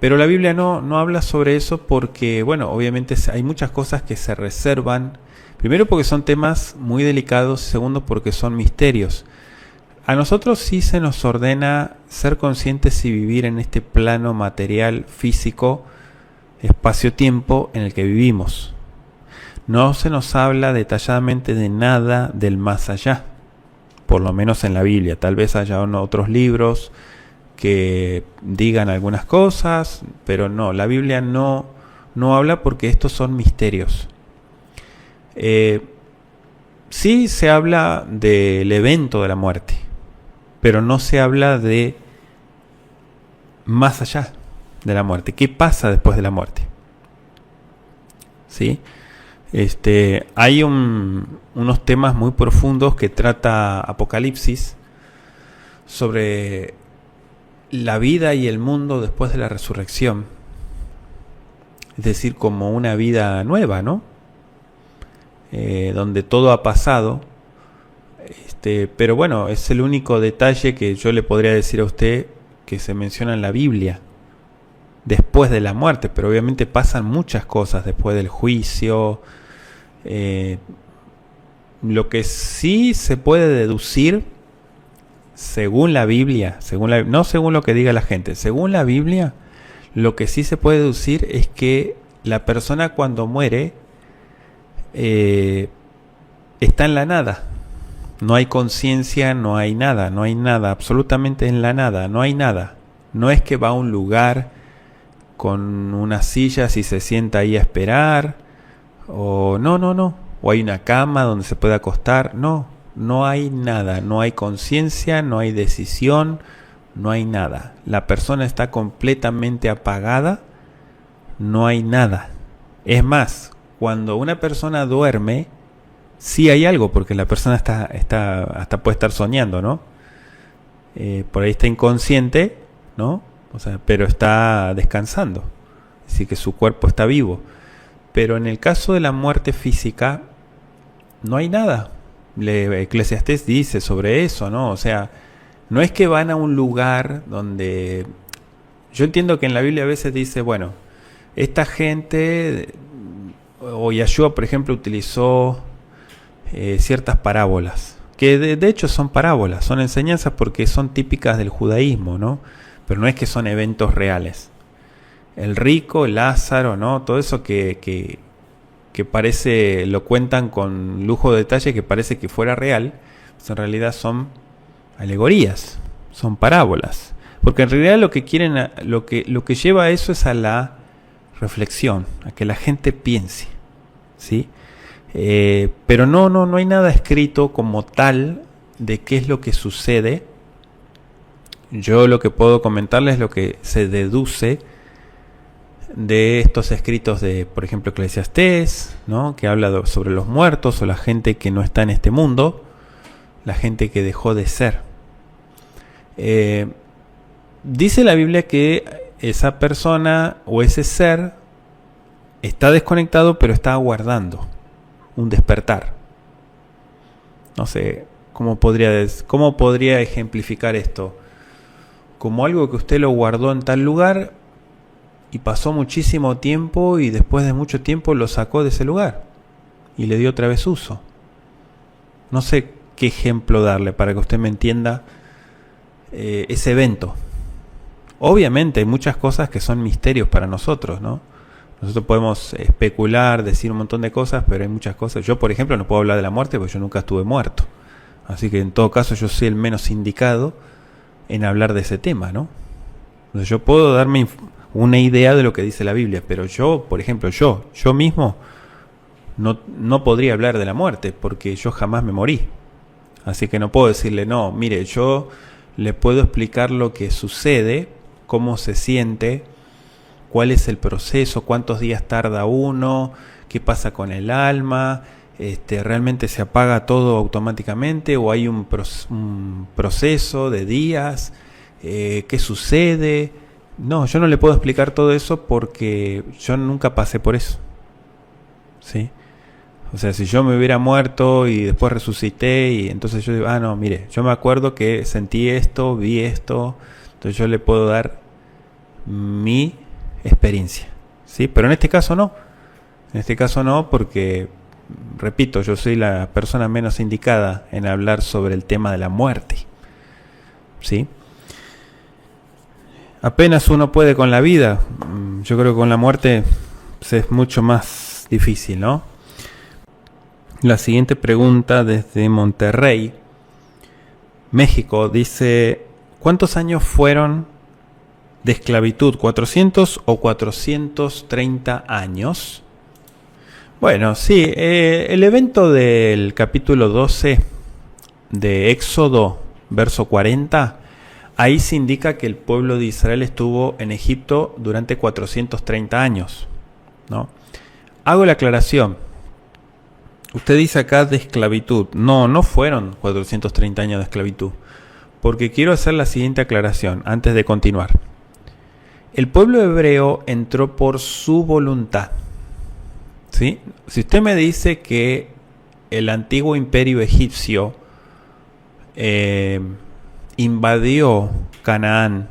Pero la Biblia no habla sobre eso porque, bueno, obviamente hay muchas cosas que se reservan. Primero porque son temas muy delicados, segundo porque son misterios. A nosotros sí se nos ordena ser conscientes y vivir en este plano material, físico, espacio-tiempo en el que vivimos. No se nos habla detalladamente de nada del más allá, por lo menos en la Biblia. Tal vez haya otros libros que digan algunas cosas, pero no, la Biblia no habla porque estos son misterios. Sí se habla del evento de la muerte, pero no se habla de más allá de la muerte. ¿Qué pasa después de la muerte? ¿Sí? Hay unos temas muy profundos que trata Apocalipsis sobre la vida y el mundo después de la resurrección. Es decir, como una vida nueva, ¿no? Donde todo ha pasado. Pero bueno, es el único detalle que yo le podría decir a usted que se menciona en la Biblia después de la muerte, pero obviamente pasan muchas cosas después del juicio. Lo que sí se puede deducir según la Biblia, no según lo que diga la gente, según la Biblia, lo que sí se puede deducir es que la persona cuando muere está en la nada. No hay conciencia, no hay nada, absolutamente en la nada, no hay nada. No es que va a un lugar con unas sillas y se sienta ahí a esperar, o no, o hay una cama donde se puede acostar. No hay nada, no hay conciencia, no hay decisión, no hay nada. La persona está completamente apagada, no hay nada. Es más, cuando una persona duerme, sí hay algo, porque la persona hasta puede estar soñando, ¿no? Por ahí está inconsciente, ¿no? O sea, pero está descansando. Es decir, que su cuerpo está vivo. Pero en el caso de la muerte física, no hay nada. Eclesiastés dice sobre eso, ¿no? O sea, no es que van a un lugar donde... Yo entiendo que en la Biblia a veces dice, bueno, esta gente, o Yahshua, por ejemplo, utilizó ciertas parábolas, que de hecho son parábolas, son enseñanzas porque son típicas del judaísmo, ¿no? Pero no es que son eventos reales. El rico, Lázaro, ¿no? Todo eso que parece, lo cuentan con lujo de detalle, que parece que fuera real, pues en realidad son alegorías, son parábolas. Porque en realidad lo que quieren, lo que lleva a eso es a la reflexión, a que la gente piense, ¿sí? Pero no hay nada escrito como tal de qué es lo que sucede. Yo lo que puedo comentarles es lo que se deduce de estos escritos de, por ejemplo, Eclesiastés, ¿no? Que habla sobre los muertos o la gente que no está en este mundo, la gente que dejó de ser. Dice la Biblia que esa persona o ese ser está desconectado, pero está aguardando un despertar. No sé cómo podría ejemplificar esto. Como algo que usted lo guardó en tal lugar y pasó muchísimo tiempo y después de mucho tiempo lo sacó de ese lugar y le dio otra vez uso. No sé qué ejemplo darle para que usted me entienda ese evento. Obviamente hay muchas cosas que son misterios para nosotros, ¿no? Nosotros podemos especular, decir un montón de cosas, pero hay muchas cosas. Yo, por ejemplo, no puedo hablar de la muerte porque yo nunca estuve muerto. Así que en todo caso yo soy el menos indicado en hablar de ese tema, ¿no? Entonces yo puedo darme una idea de lo que dice la Biblia, pero yo, por ejemplo, yo mismo no podría hablar de la muerte porque yo jamás me morí. Así que no puedo decirle, no, mire, yo le puedo explicar lo que sucede, cómo se siente, cuál es el proceso, cuántos días tarda uno, qué pasa con el alma, realmente se apaga todo automáticamente o hay un proceso de días, qué sucede. No, yo no le puedo explicar todo eso porque yo nunca pasé por eso, ¿sí? O sea, si yo me hubiera muerto y después resucité y entonces yo digo, no, mire, yo me acuerdo que sentí esto, vi esto, entonces yo le puedo dar mi experiencia, ¿sí? Pero en este caso no. En este caso no porque, repito, yo soy la persona menos indicada en hablar sobre el tema de la muerte, ¿sí? Apenas uno puede con la vida, yo creo que con la muerte es mucho más difícil, ¿no? La siguiente pregunta desde Monterrey, México, dice, ¿cuántos años fueron de esclavitud? ¿400 o 430 años? Bueno, sí, el evento del capítulo 12 de Éxodo, verso 40, ahí se indica que el pueblo de Israel estuvo en Egipto durante 430 años, ¿no? Hago la aclaración. Usted dice acá de esclavitud. No fueron 430 años de esclavitud. Porque quiero hacer la siguiente aclaración antes de continuar. El pueblo hebreo entró por su voluntad, ¿sí? Si usted me dice que el antiguo imperio egipcio invadió Canaán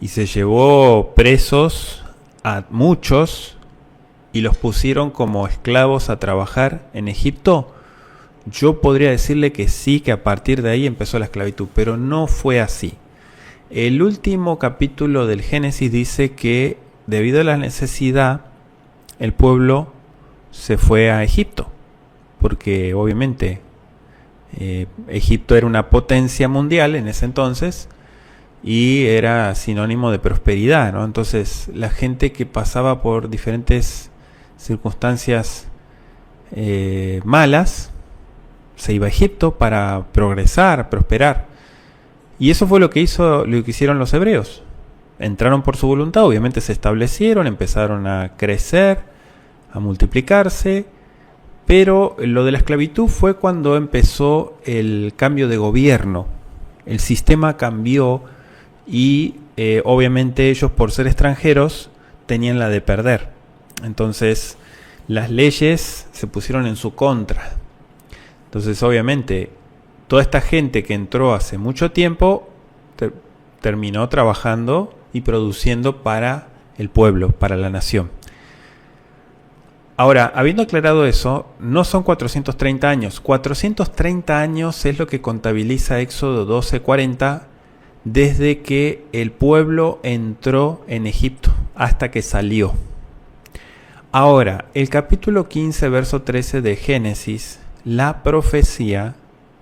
y se llevó presos a muchos y los pusieron como esclavos a trabajar en Egipto, yo podría decirle que sí, que a partir de ahí empezó la esclavitud, pero no fue así. El último capítulo del Génesis dice que debido a la necesidad el pueblo se fue a Egipto, porque obviamente Egipto era una potencia mundial en ese entonces y era sinónimo de prosperidad, ¿no? Entonces la gente que pasaba por diferentes circunstancias malas se iba a Egipto para progresar, prosperar. Y eso fue lo que hicieron los hebreos. entraron por su voluntad, obviamente se establecieron, empezaron a crecer, a multiplicarse, pero lo de la esclavitud fue cuando empezó el cambio de gobierno. El sistema cambió y obviamente ellos, por ser extranjeros, tenían la de perder. Entonces las leyes se pusieron en su contra. Entonces obviamente toda esta gente que entró hace mucho tiempo terminó trabajando y produciendo para el pueblo, para la nación. Ahora, habiendo aclarado eso, no son 430 años. 430 años es lo que contabiliza Éxodo 12:40 desde que el pueblo entró en Egipto hasta que salió. Ahora, el capítulo 15, verso 13 de Génesis, la profecía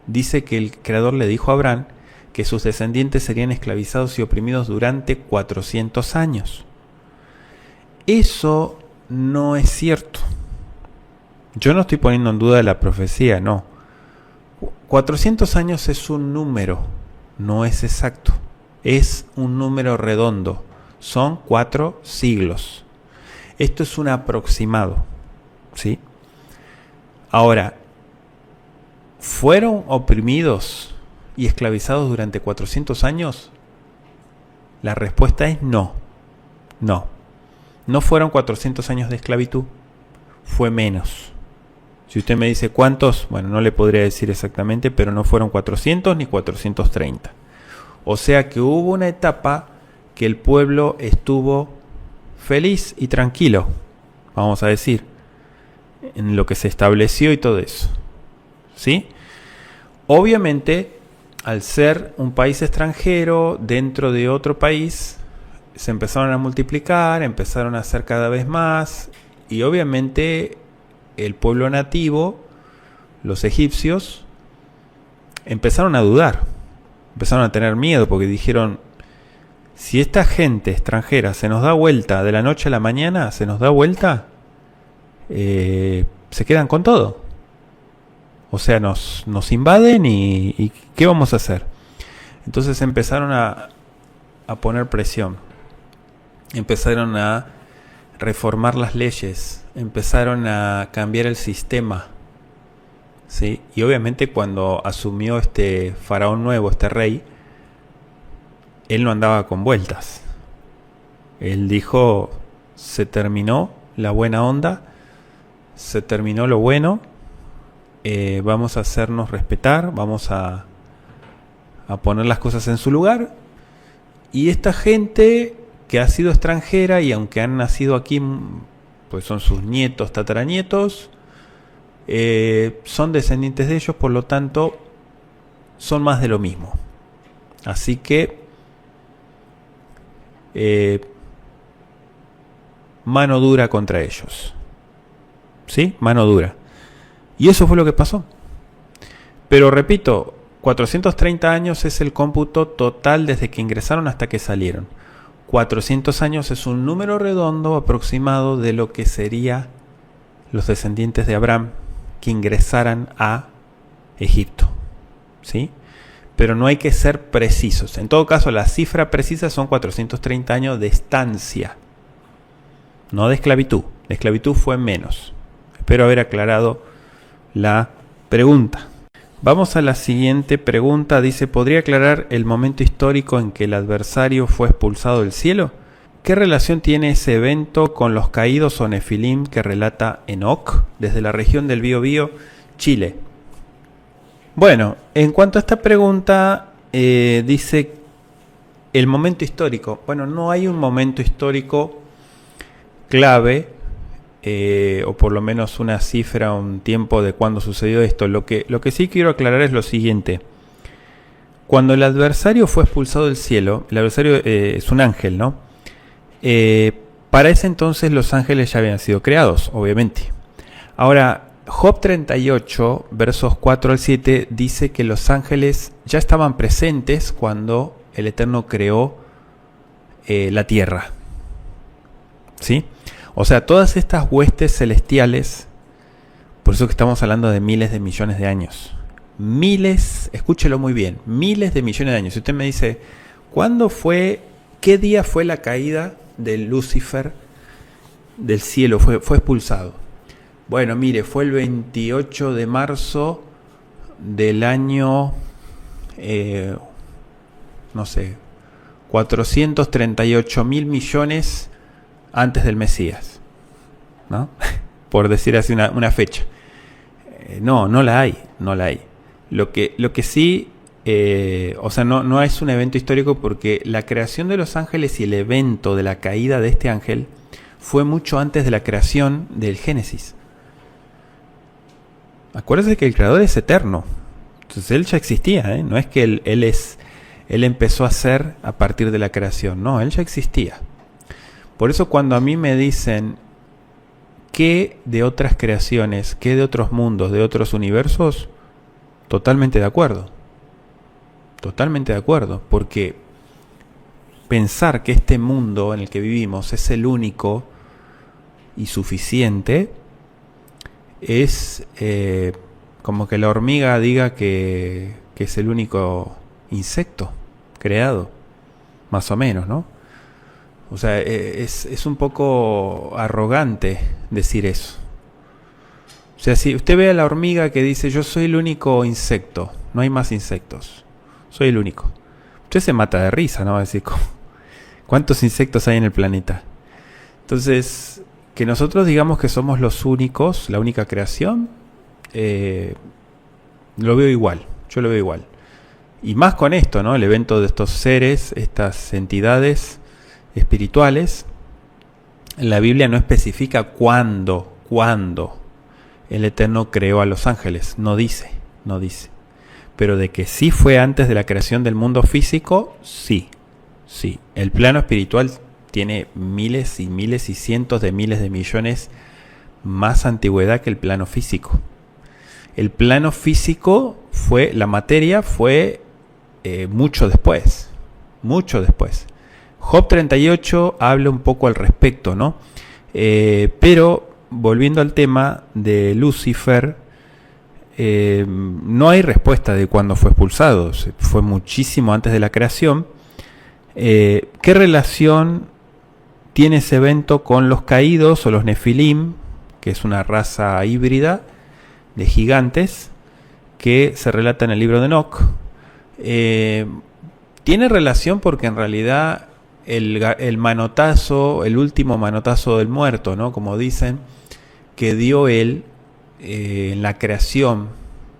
dice que el Creador le dijo a Abraham que sus descendientes serían esclavizados y oprimidos durante 400 años. Eso no es cierto. Yo no estoy poniendo en duda la profecía, no. 400 años es un número, no es exacto. Es un número redondo. Son 4 siglos. Esto es un aproximado, ¿sí? Ahora, ¿fueron oprimidos y esclavizados durante 400 años? La respuesta es no. No. No fueron 400 años de esclavitud. Fue menos. Si usted me dice cuántos, bueno, no le podría decir exactamente, pero no fueron 400 ni 430. O sea que hubo una etapa que el pueblo estuvo feliz y tranquilo, vamos a decir, en lo que se estableció y todo eso. ¿Sí? Obviamente, al ser un país extranjero dentro de otro país, se empezaron a multiplicar, empezaron a ser cada vez más, y obviamente el pueblo nativo, los egipcios, empezaron a dudar, empezaron a tener miedo, porque dijeron, si esta gente extranjera se nos da vuelta de la noche a la mañana, se quedan con todo. O sea, nos invaden y ¿qué vamos a hacer? Entonces empezaron a poner presión. Empezaron a reformar las leyes. Empezaron a cambiar el sistema. ¿Sí? Y obviamente cuando asumió este faraón nuevo, este rey, él no andaba con vueltas. Él dijo, se terminó la buena onda, se terminó lo bueno, vamos a hacernos respetar, vamos a poner las cosas en su lugar. Y esta gente que ha sido extranjera y aunque han nacido aquí, pues son sus nietos, tataranietos, son descendientes de ellos, por lo tanto, son más de lo mismo. Así que, mano dura contra ellos. ¿Sí? Mano dura. Y eso fue lo que pasó. Pero repito, 430 años es el cómputo total desde que ingresaron hasta que salieron. 400 años es un número redondo aproximado de lo que sería los descendientes de Abraham que ingresaran a Egipto. ¿Sí? Pero no hay que ser precisos. En todo caso, la cifra precisa son 430 años de estancia, no de esclavitud. De esclavitud fue menos. Espero haber aclarado la pregunta. Vamos a la siguiente pregunta. Dice, ¿podría aclarar el momento histórico en que el adversario fue expulsado del cielo? ¿Qué relación tiene ese evento con los caídos o nefilim que relata Enoc desde la región del Biobío, Chile? Bueno, en cuanto a esta pregunta, dice el momento histórico. Bueno, no hay un momento histórico clave, o por lo menos una cifra, un tiempo de cuándo sucedió esto. Lo que sí quiero aclarar es lo siguiente. Cuando el adversario fue expulsado del cielo, el adversario es un ángel, ¿no? Para ese entonces los ángeles ya habían sido creados, obviamente. Ahora, Job 38, versos 4 al 7, dice que los ángeles ya estaban presentes cuando el Eterno creó la tierra. ¿Sí? O sea, todas estas huestes celestiales, por eso que estamos hablando de miles de millones de años. Miles, escúchelo muy bien, miles de millones de años. Si usted me dice, ¿cuándo fue ¿Qué día fue la caída de Lucifer del cielo? Fue expulsado. Bueno, mire, fue el 28 de marzo del año, no sé, 438.000.000.000 antes del Mesías, ¿no? Por decir así una fecha. No la hay. Lo que sí, o sea, no es un evento histórico, porque la creación de los ángeles y el evento de la caída de este ángel fue mucho antes de la creación del Génesis. Acuérdense que el creador es eterno. Entonces él ya existía, no es que él empezó a ser a partir de la creación. No, él ya existía. Por eso cuando a mí me dicen ¿qué de otras creaciones, qué de otros mundos, de otros universos? Totalmente de acuerdo. Totalmente de acuerdo. Porque pensar que este mundo en el que vivimos es el único y suficiente es como que la hormiga diga que es el único insecto creado, más o menos, ¿no? O sea, es un poco arrogante decir eso. O sea, si usted ve a la hormiga que dice yo soy el único insecto, no hay más insectos, soy el único, usted se mata de risa, ¿no? Va a decir, ¿cuántos insectos hay en el planeta? Entonces, que nosotros digamos que somos los únicos, la única creación, lo veo igual, yo lo veo igual. Y más con esto, ¿no? El evento de estos seres, estas entidades espirituales. La Biblia no especifica cuándo el Eterno creó a los ángeles, no dice. Pero de que sí fue antes de la creación del mundo físico, sí. El plano espiritual tiene miles y miles y cientos de miles de millones más antigüedad que el plano físico. El plano físico la materia fue mucho después. Job 38 habla un poco al respecto, ¿no? Pero volviendo al tema de Lucifer, no hay respuesta de cuándo fue expulsado. Fue muchísimo antes de la creación. ¿Qué relación tiene ese evento con los caídos o los Nefilim, que es una raza híbrida de gigantes que se relata en el libro de Enoc? Tiene relación porque en realidad el manotazo, el último manotazo del muerto, ¿no? Como dicen, que dio él en la creación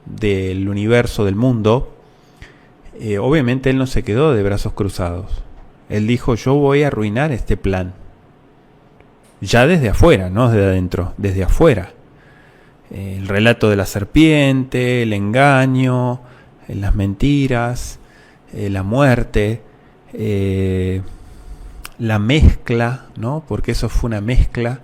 del universo, del mundo, obviamente él no se quedó de brazos cruzados. Él dijo, yo voy a arruinar este plan. Ya desde afuera, no desde adentro, desde afuera. El relato de la serpiente, el engaño, las mentiras, la muerte, la mezcla, ¿no? Porque eso fue una mezcla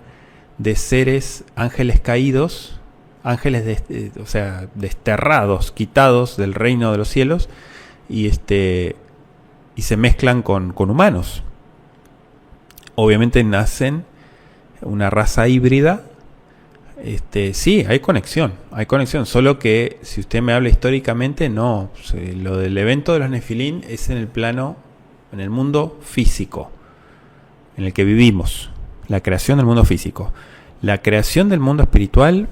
de seres, ángeles caídos, ángeles o sea, desterrados, quitados del reino de los cielos, y se mezclan con humanos. Obviamente nacen una raza híbrida. Sí, hay conexión, solo que si usted me habla históricamente, no. Lo del evento de los Nefilim es en el plano, en el mundo físico, en el que vivimos, la creación del mundo físico. La creación del mundo espiritual,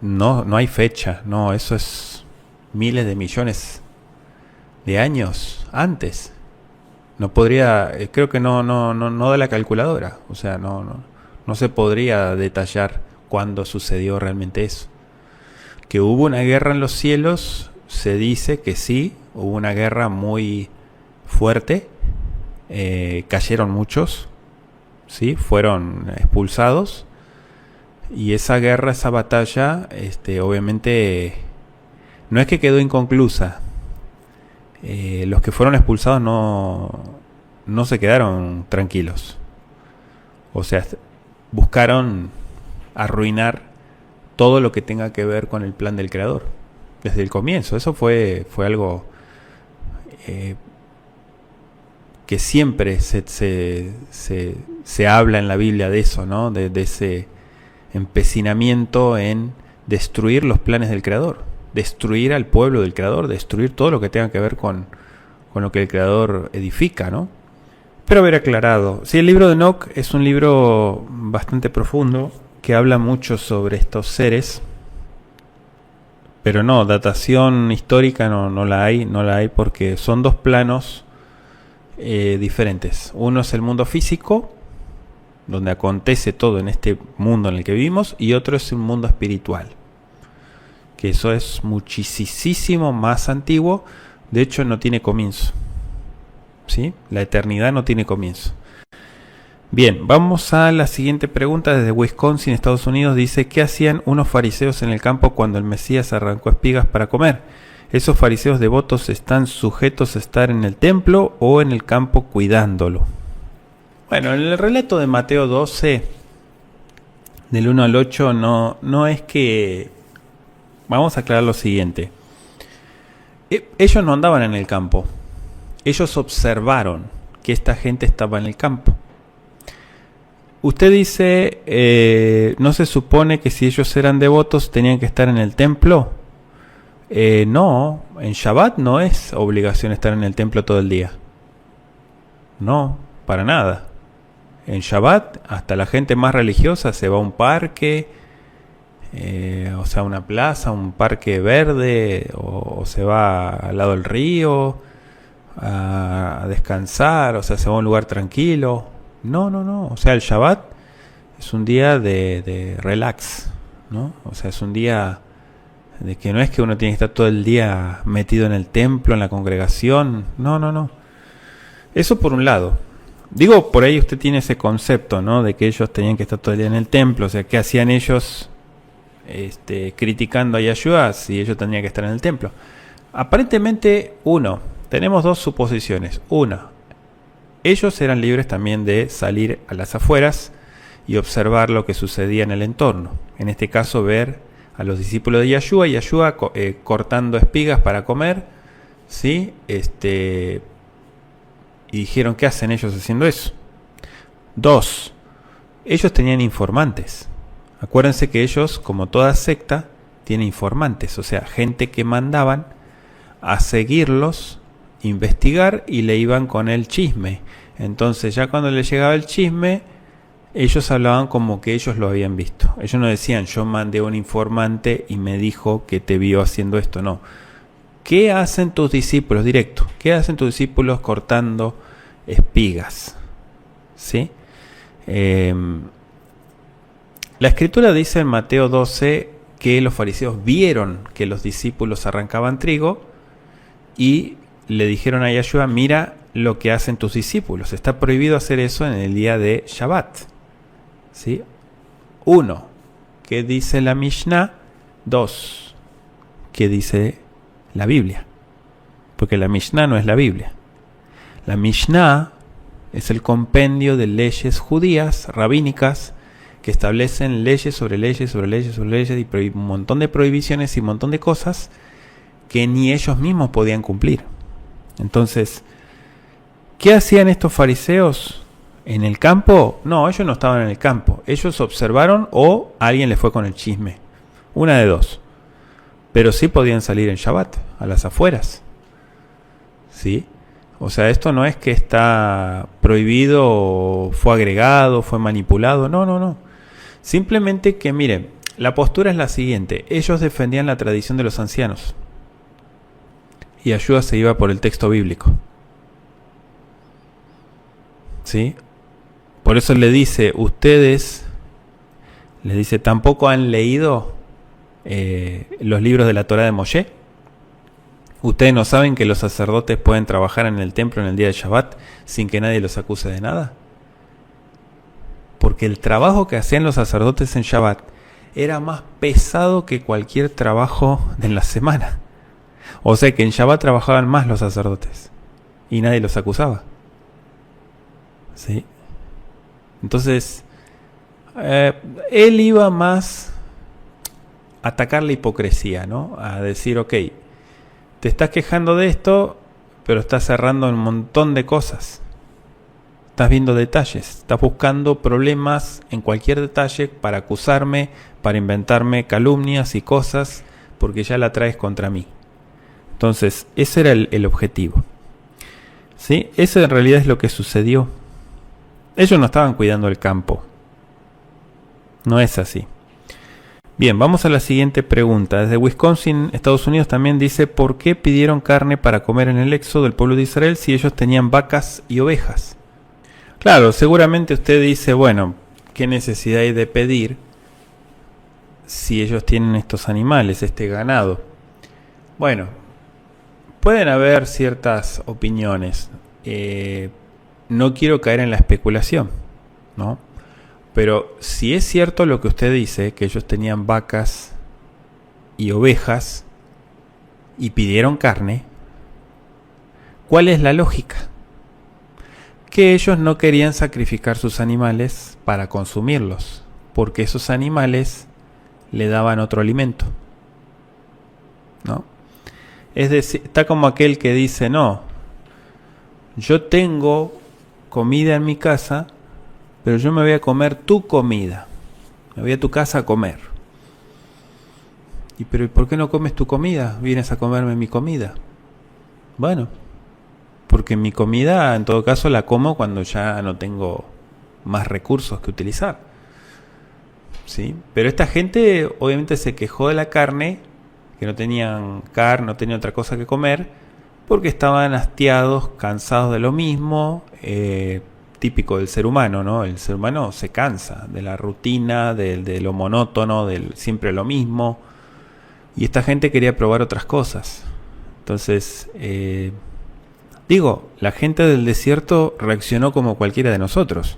no hay fecha, no, eso es miles de millones de años antes. No podría, creo que no da la calculadora, o sea, no se podría detallar cuándo sucedió realmente eso. Que hubo una guerra en los cielos, se dice que sí, hubo una guerra muy fuerte, cayeron muchos, ¿sí? Fueron expulsados, y esa guerra, esa batalla, obviamente no es que quedó inconclusa. Los que fueron expulsados no se quedaron tranquilos. O sea, buscaron arruinar todo lo que tenga que ver con el plan del creador desde el comienzo. Eso fue algo que siempre se habla en la Biblia de eso, ¿no? De ese empecinamiento en destruir los planes del creador, destruir al pueblo del creador, destruir todo lo que tenga que ver con lo que el creador edifica, ¿no? Espero haber aclarado. Sí, el libro de Enoch es un libro bastante profundo que habla mucho sobre estos seres, pero no, datación histórica no la hay porque son dos planos diferentes. Uno es el mundo físico, donde acontece todo en este mundo en el que vivimos, y otro es un mundo espiritual, que eso es muchísimo más antiguo, de hecho no tiene comienzo. ¿Sí? La eternidad no tiene comienzo. Bien, vamos a la siguiente pregunta desde Wisconsin, Estados Unidos. Dice, ¿qué hacían unos fariseos en el campo cuando el Mesías arrancó espigas para comer? ¿Esos fariseos devotos están sujetos a estar en el templo o en el campo cuidándolo? Bueno, en el relato de Mateo 12, del 1 al 8, no es que... Vamos a aclarar lo siguiente. Ellos no andaban en el campo. Ellos observaron que esta gente estaba en el campo. Usted dice, ¿no se supone que si ellos eran devotos tenían que estar en el templo? No, en Shabbat no es obligación estar en el templo todo el día. No, para nada. En Shabbat hasta la gente más religiosa se va a un parque, o sea, una plaza, un parque verde, o se va al lado del río a descansar, o sea, se va a un lugar tranquilo. No, o sea, el Shabbat es un día de relax, ¿no? O sea, es un día de que no es que uno tiene que estar todo el día metido en el templo, en la congregación. No. Eso por un lado. Digo, por ahí usted tiene ese concepto, ¿no? De que ellos tenían que estar todo el día en el templo. O sea, ¿qué hacían ellos criticando a Yahshua si ellos tenían que estar en el templo? Aparentemente, tenemos dos suposiciones. Una, ellos eran libres también de salir a las afueras y observar lo que sucedía en el entorno. En este caso, ver a los discípulos de Yahshua cortando espigas para comer, ¿sí? Y dijeron, ¿qué hacen ellos haciendo eso? Dos, ellos tenían informantes. Acuérdense que ellos, como toda secta, tienen informantes, o sea, gente que mandaban a seguirlos, investigar, y le iban con el chisme. Entonces ya cuando les llegaba el chisme, ellos hablaban como que ellos lo habían visto. Ellos no decían, yo mandé a un informante y me dijo que te vio haciendo esto. No. ¿Qué hacen tus discípulos? Directo. ¿Qué hacen tus discípulos cortando espigas? ¿Sí? La escritura dice en Mateo 12 que los fariseos vieron que los discípulos arrancaban trigo y le dijeron a Yahshua, mira lo que hacen tus discípulos. Está prohibido hacer eso en el día de Shabbat. ¿Sí? 1. ¿Qué dice la Mishnah? 2. ¿Qué dice la Biblia? Porque la Mishnah no es la Biblia. La Mishnah es el compendio de leyes judías, rabínicas, que establecen leyes sobre leyes sobre leyes sobre leyes y un montón de prohibiciones y un montón de cosas que ni ellos mismos podían cumplir. Entonces, ¿qué hacían estos fariseos en el campo? No, ellos no estaban en el campo. Ellos observaron o alguien les fue con el chisme. Una de dos. Pero sí podían salir en Shabbat, a las afueras. ¿Sí? O sea, esto no es que está prohibido o fue agregado, fue manipulado. No. Simplemente que, miren, la postura es la siguiente. Ellos defendían la tradición de los ancianos. Y Yahshua se iba por el texto bíblico. ¿Sí? Por eso le dice, ustedes, les dice, ¿tampoco han leído los libros de la Torá de Moshe? ¿Ustedes no saben que los sacerdotes pueden trabajar en el templo en el día de Shabbat sin que nadie los acuse de nada? Porque el trabajo que hacían los sacerdotes en Shabbat era más pesado que cualquier trabajo de la semana. O sea que en Shabbat trabajaban más los sacerdotes y nadie los acusaba. ¿Sí? Entonces, él iba más a atacar la hipocresía, ¿no? A decir, ok, te estás quejando de esto, pero estás cerrando un montón de cosas. Estás viendo detalles, estás buscando problemas en cualquier detalle para acusarme, para inventarme calumnias y cosas, porque ya la traes contra mí. Entonces, ese era el objetivo. ¿Sí? Eso en realidad es lo que sucedió. Ellos no estaban cuidando el campo. No es así. Bien, vamos a la siguiente pregunta. Desde Wisconsin, Estados Unidos, también dice: ¿por qué pidieron carne para comer en el éxodo del pueblo de Israel si ellos tenían vacas y ovejas? Claro, seguramente usted dice, bueno, ¿qué necesidad hay de pedir si ellos tienen estos animales, este ganado? Bueno, pueden haber ciertas opiniones. No quiero caer en la especulación, ¿no? Pero si es cierto lo que usted dice, que ellos tenían vacas y ovejas y pidieron carne, ¿cuál es la lógica? Que ellos no querían sacrificar sus animales para consumirlos, porque esos animales le daban otro alimento, ¿no? Es decir, está como aquel que dice, no, yo tengo comida en mi casa, pero yo me voy a comer tu comida. Me voy a tu casa a comer. ¿Y por qué no comes tu comida? Vienes a comerme mi comida. Bueno, porque mi comida en todo caso la como cuando ya no tengo más recursos que utilizar. ¿Sí? Pero esta gente obviamente se quejó de la carne, que no tenían carne, no tenían otra cosa que comer, porque estaban hastiados, cansados de lo mismo, típico del ser humano, ¿no? El ser humano se cansa de la rutina, de lo monótono, del siempre lo mismo. Y esta gente quería probar otras cosas. Entonces, la gente del desierto reaccionó como cualquiera de nosotros.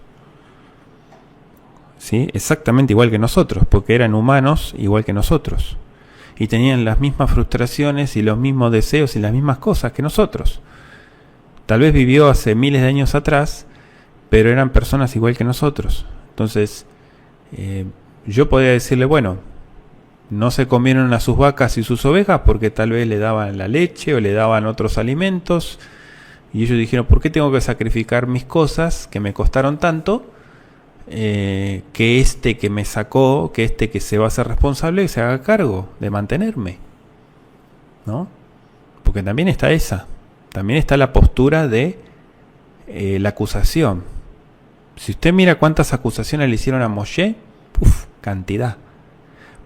¿Sí? Exactamente igual que nosotros, porque eran humanos igual que nosotros. Y tenían las mismas frustraciones y los mismos deseos y las mismas cosas que nosotros. Tal vez vivió hace miles de años atrás, pero eran personas igual que nosotros. Entonces, yo podría decirle, bueno, no se comieron a sus vacas y sus ovejas porque tal vez le daban la leche o le daban otros alimentos. Y ellos dijeron, ¿por qué tengo que sacrificar mis cosas que me costaron tanto? Que este que me sacó, que este que se va a hacer responsable, se haga cargo de mantenerme, ¿no? Porque también está esa. También está la postura de la acusación. Si usted mira cuántas acusaciones le hicieron a Moshe, cantidad.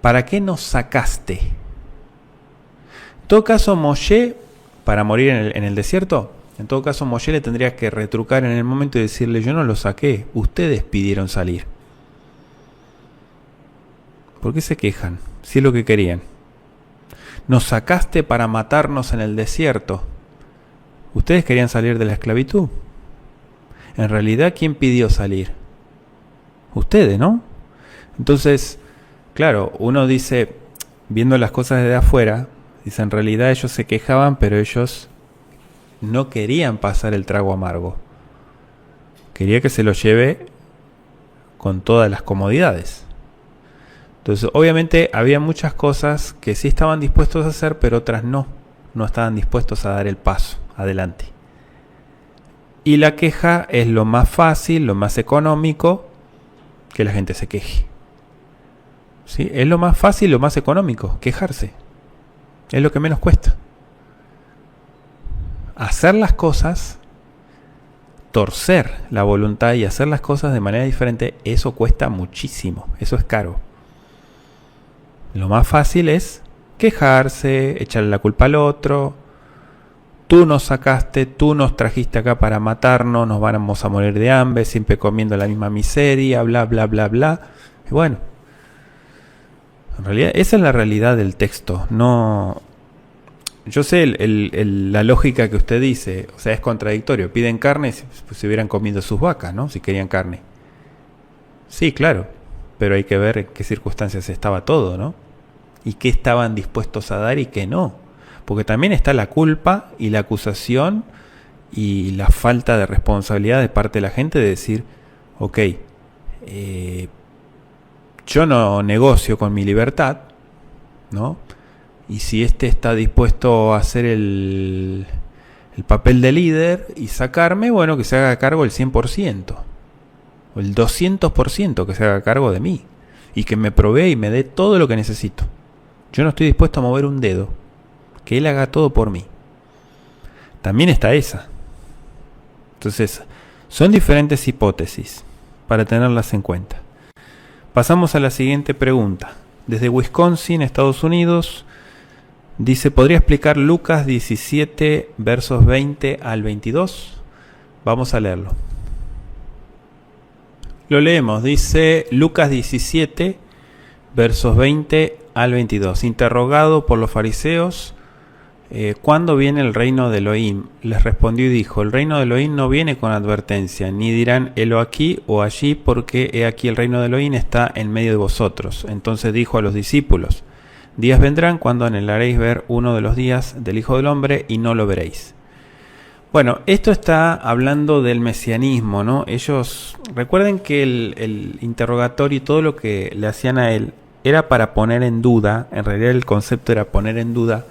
¿Para qué nos sacaste? En todo caso, Moshe, para morir en el desierto, en todo caso Moshe le tendría que retrucar en el momento y decirle, yo no lo saqué, ustedes pidieron salir. ¿Por qué se quejan? Si es lo que querían. Nos sacaste para matarnos en el desierto. Ustedes querían salir de la esclavitud. En realidad, ¿quién pidió salir? Ustedes, ¿no? Entonces, claro, uno dice, viendo las cosas desde afuera, dice, en realidad ellos se quejaban, pero ellos no querían pasar el trago amargo. Quería que se lo lleve con todas las comodidades. Entonces, obviamente, había muchas cosas que sí estaban dispuestos a hacer, pero otras no estaban dispuestos a dar el paso adelante. Y la queja es lo más fácil, lo más económico, que la gente se queje. ¿Sí? Es lo más fácil, lo más económico, quejarse. Es lo que menos cuesta. Hacer las cosas, torcer la voluntad y hacer las cosas de manera diferente, eso cuesta muchísimo, eso es caro. Lo más fácil es quejarse, echarle la culpa al otro. Tú nos sacaste, tú nos trajiste acá para matarnos, nos vamos a morir de hambre, siempre comiendo la misma miseria, bla, bla, bla, bla. Y bueno, en realidad esa es la realidad del texto. No, yo sé la lógica que usted dice, o sea, es contradictorio. Piden carne si hubieran comido sus vacas, ¿no? Si querían carne. Sí, claro, pero hay que ver en qué circunstancias estaba todo, ¿no? Y qué estaban dispuestos a dar y qué no. Porque también está la culpa y la acusación y la falta de responsabilidad de parte de la gente de decir, ok, yo no negocio con mi libertad, ¿no? Y si este está dispuesto a hacer el papel de líder y sacarme, bueno, que se haga cargo el 100%, o el 200% que se haga cargo de mí, y que me provee y me dé todo lo que necesito. Yo no estoy dispuesto a mover un dedo, que él haga todo por mí. También está esa. Entonces, son diferentes hipótesis para tenerlas en cuenta. Pasamos a la siguiente pregunta. Desde Wisconsin, Estados Unidos, dice, ¿podría explicar Lucas 17, versos 20 al 22? Vamos a leerlo. Lo leemos, dice Lucas 17, versos 20 al 22. Interrogado por los fariseos, ¿cuándo viene el reino de Elohim? Les respondió y dijo, el reino de Elohim no viene con advertencia, ni dirán helo aquí o allí, porque he aquí el reino de Elohim está en medio de vosotros. Entonces dijo a los discípulos, días vendrán cuando anhelaréis ver uno de los días del Hijo del Hombre y no lo veréis. Bueno, esto está hablando del mesianismo, ¿no? Ellos, recuerden que el interrogatorio y todo lo que le hacían a él era para poner en duda, en realidad el concepto era poner en duda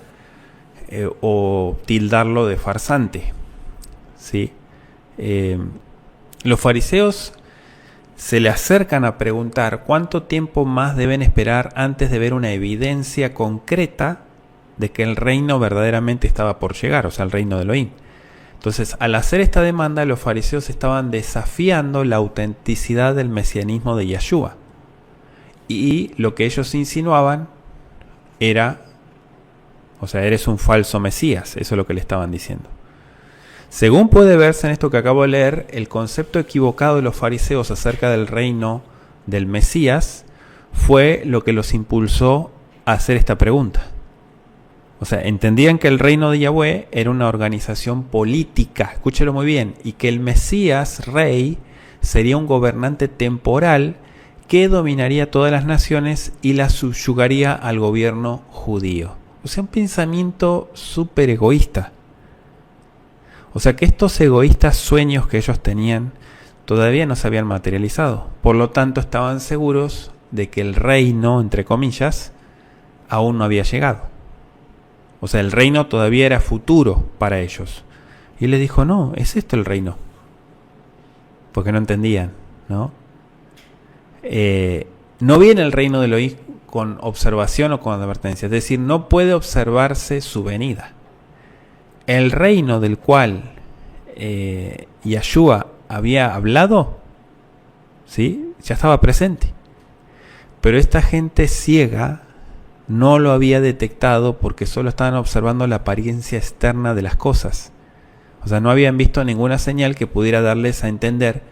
o tildarlo de farsante, ¿sí? Los fariseos se le acercan a preguntar cuánto tiempo más deben esperar antes de ver una evidencia concreta de que el reino verdaderamente estaba por llegar, o sea, el reino de Elohim. Entonces, al hacer esta demanda, los fariseos estaban desafiando la autenticidad del mesianismo de Yeshua. Y lo que ellos insinuaban era, o sea, eres un falso Mesías, eso es lo que le estaban diciendo. Según puede verse en esto que acabo de leer, el concepto equivocado de los fariseos acerca del reino del Mesías fue lo que los impulsó a hacer esta pregunta. O sea, entendían que el reino de Yahweh era una organización política, escúchelo muy bien, y que el Mesías, rey, sería un gobernante temporal que dominaría todas las naciones y las subyugaría al gobierno judío. O sea, un pensamiento súper egoísta. O sea, que estos egoístas sueños que ellos tenían todavía no se habían materializado. Por lo tanto, estaban seguros de que el reino, entre comillas, aún no había llegado. O sea, el reino todavía era futuro para ellos. Y él les dijo, no, es esto el reino. Porque no entendían, ¿no? No viene el reino de Elohim con observación o con advertencia. Es decir, no puede observarse su venida. El reino del cual Yeshua había hablado, ¿sí? Ya estaba presente. Pero esta gente ciega no lo había detectado porque solo estaban observando la apariencia externa de las cosas. O sea, no habían visto ninguna señal que pudiera darles a entender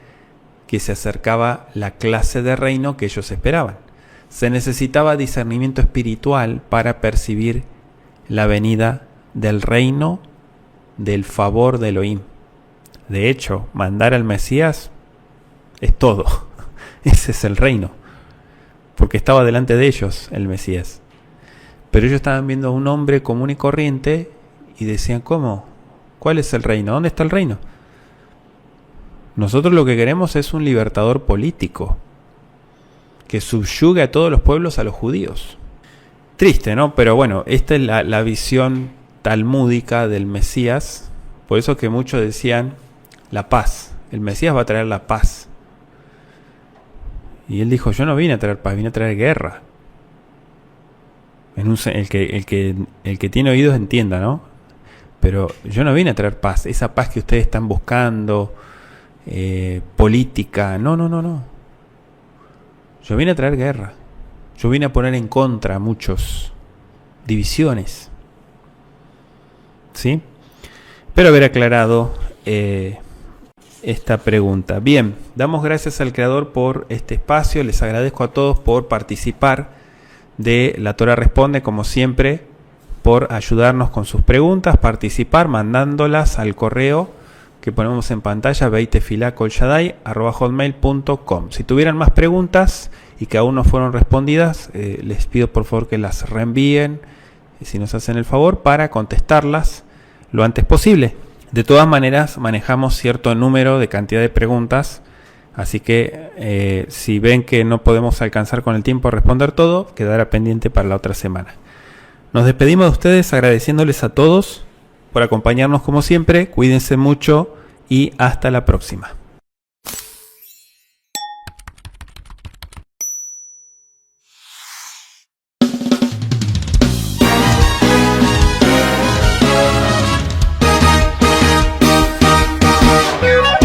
que se acercaba la clase de reino que ellos esperaban. Se necesitaba discernimiento espiritual para percibir la venida del reino del favor de Elohim. De hecho, mandar al Mesías es todo. Ese es el reino. Porque estaba delante de ellos el Mesías. Pero ellos estaban viendo a un hombre común y corriente y decían, ¿cómo? ¿Cuál es el reino? ¿Dónde está el reino? Nosotros lo que queremos es un libertador político que subyugue a todos los pueblos a los judíos. Triste, ¿no? Pero bueno, esta es la visión talmúdica del Mesías. Por eso que muchos decían la paz. El Mesías va a traer la paz. Y él dijo, yo no vine a traer paz, vine a traer guerra. El que tiene oídos entienda, ¿no? Pero yo no vine a traer paz. Esa paz que ustedes están buscando, política. No. Yo vine a traer guerra. Yo vine a poner en contra muchos divisiones. ¿Sí? Espero haber aclarado esta pregunta. Bien, damos gracias al Creador por este espacio. Les agradezco a todos por participar de La Torah Responde, como siempre, por ayudarnos con sus preguntas, participar mandándolas al correo que ponemos en pantalla, beitefilacolshaddai@hotmail.com. Si tuvieran más preguntas y que aún no fueron respondidas, les pido por favor que las reenvíen, si nos hacen el favor, para contestarlas lo antes posible. De todas maneras, manejamos cierto número de cantidad de preguntas, así que si ven que no podemos alcanzar con el tiempo a responder todo, quedará pendiente para la otra semana. Nos despedimos de ustedes agradeciéndoles a todos por acompañarnos como siempre. Cuídense mucho y hasta la próxima. Yeah.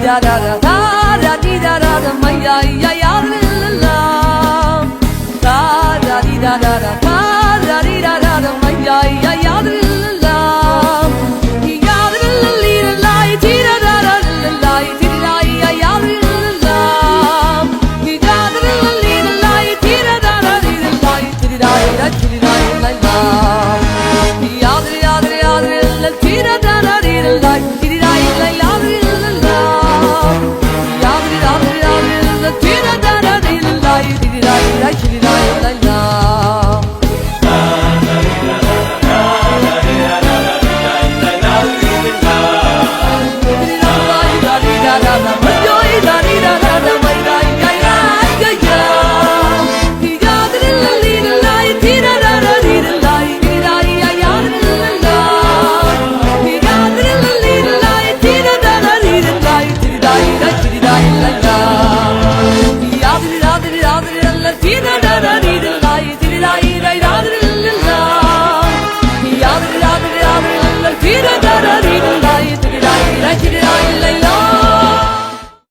da da da da da di da da da ma ya ya ya la la da da di da da da da di da da da ma ya ya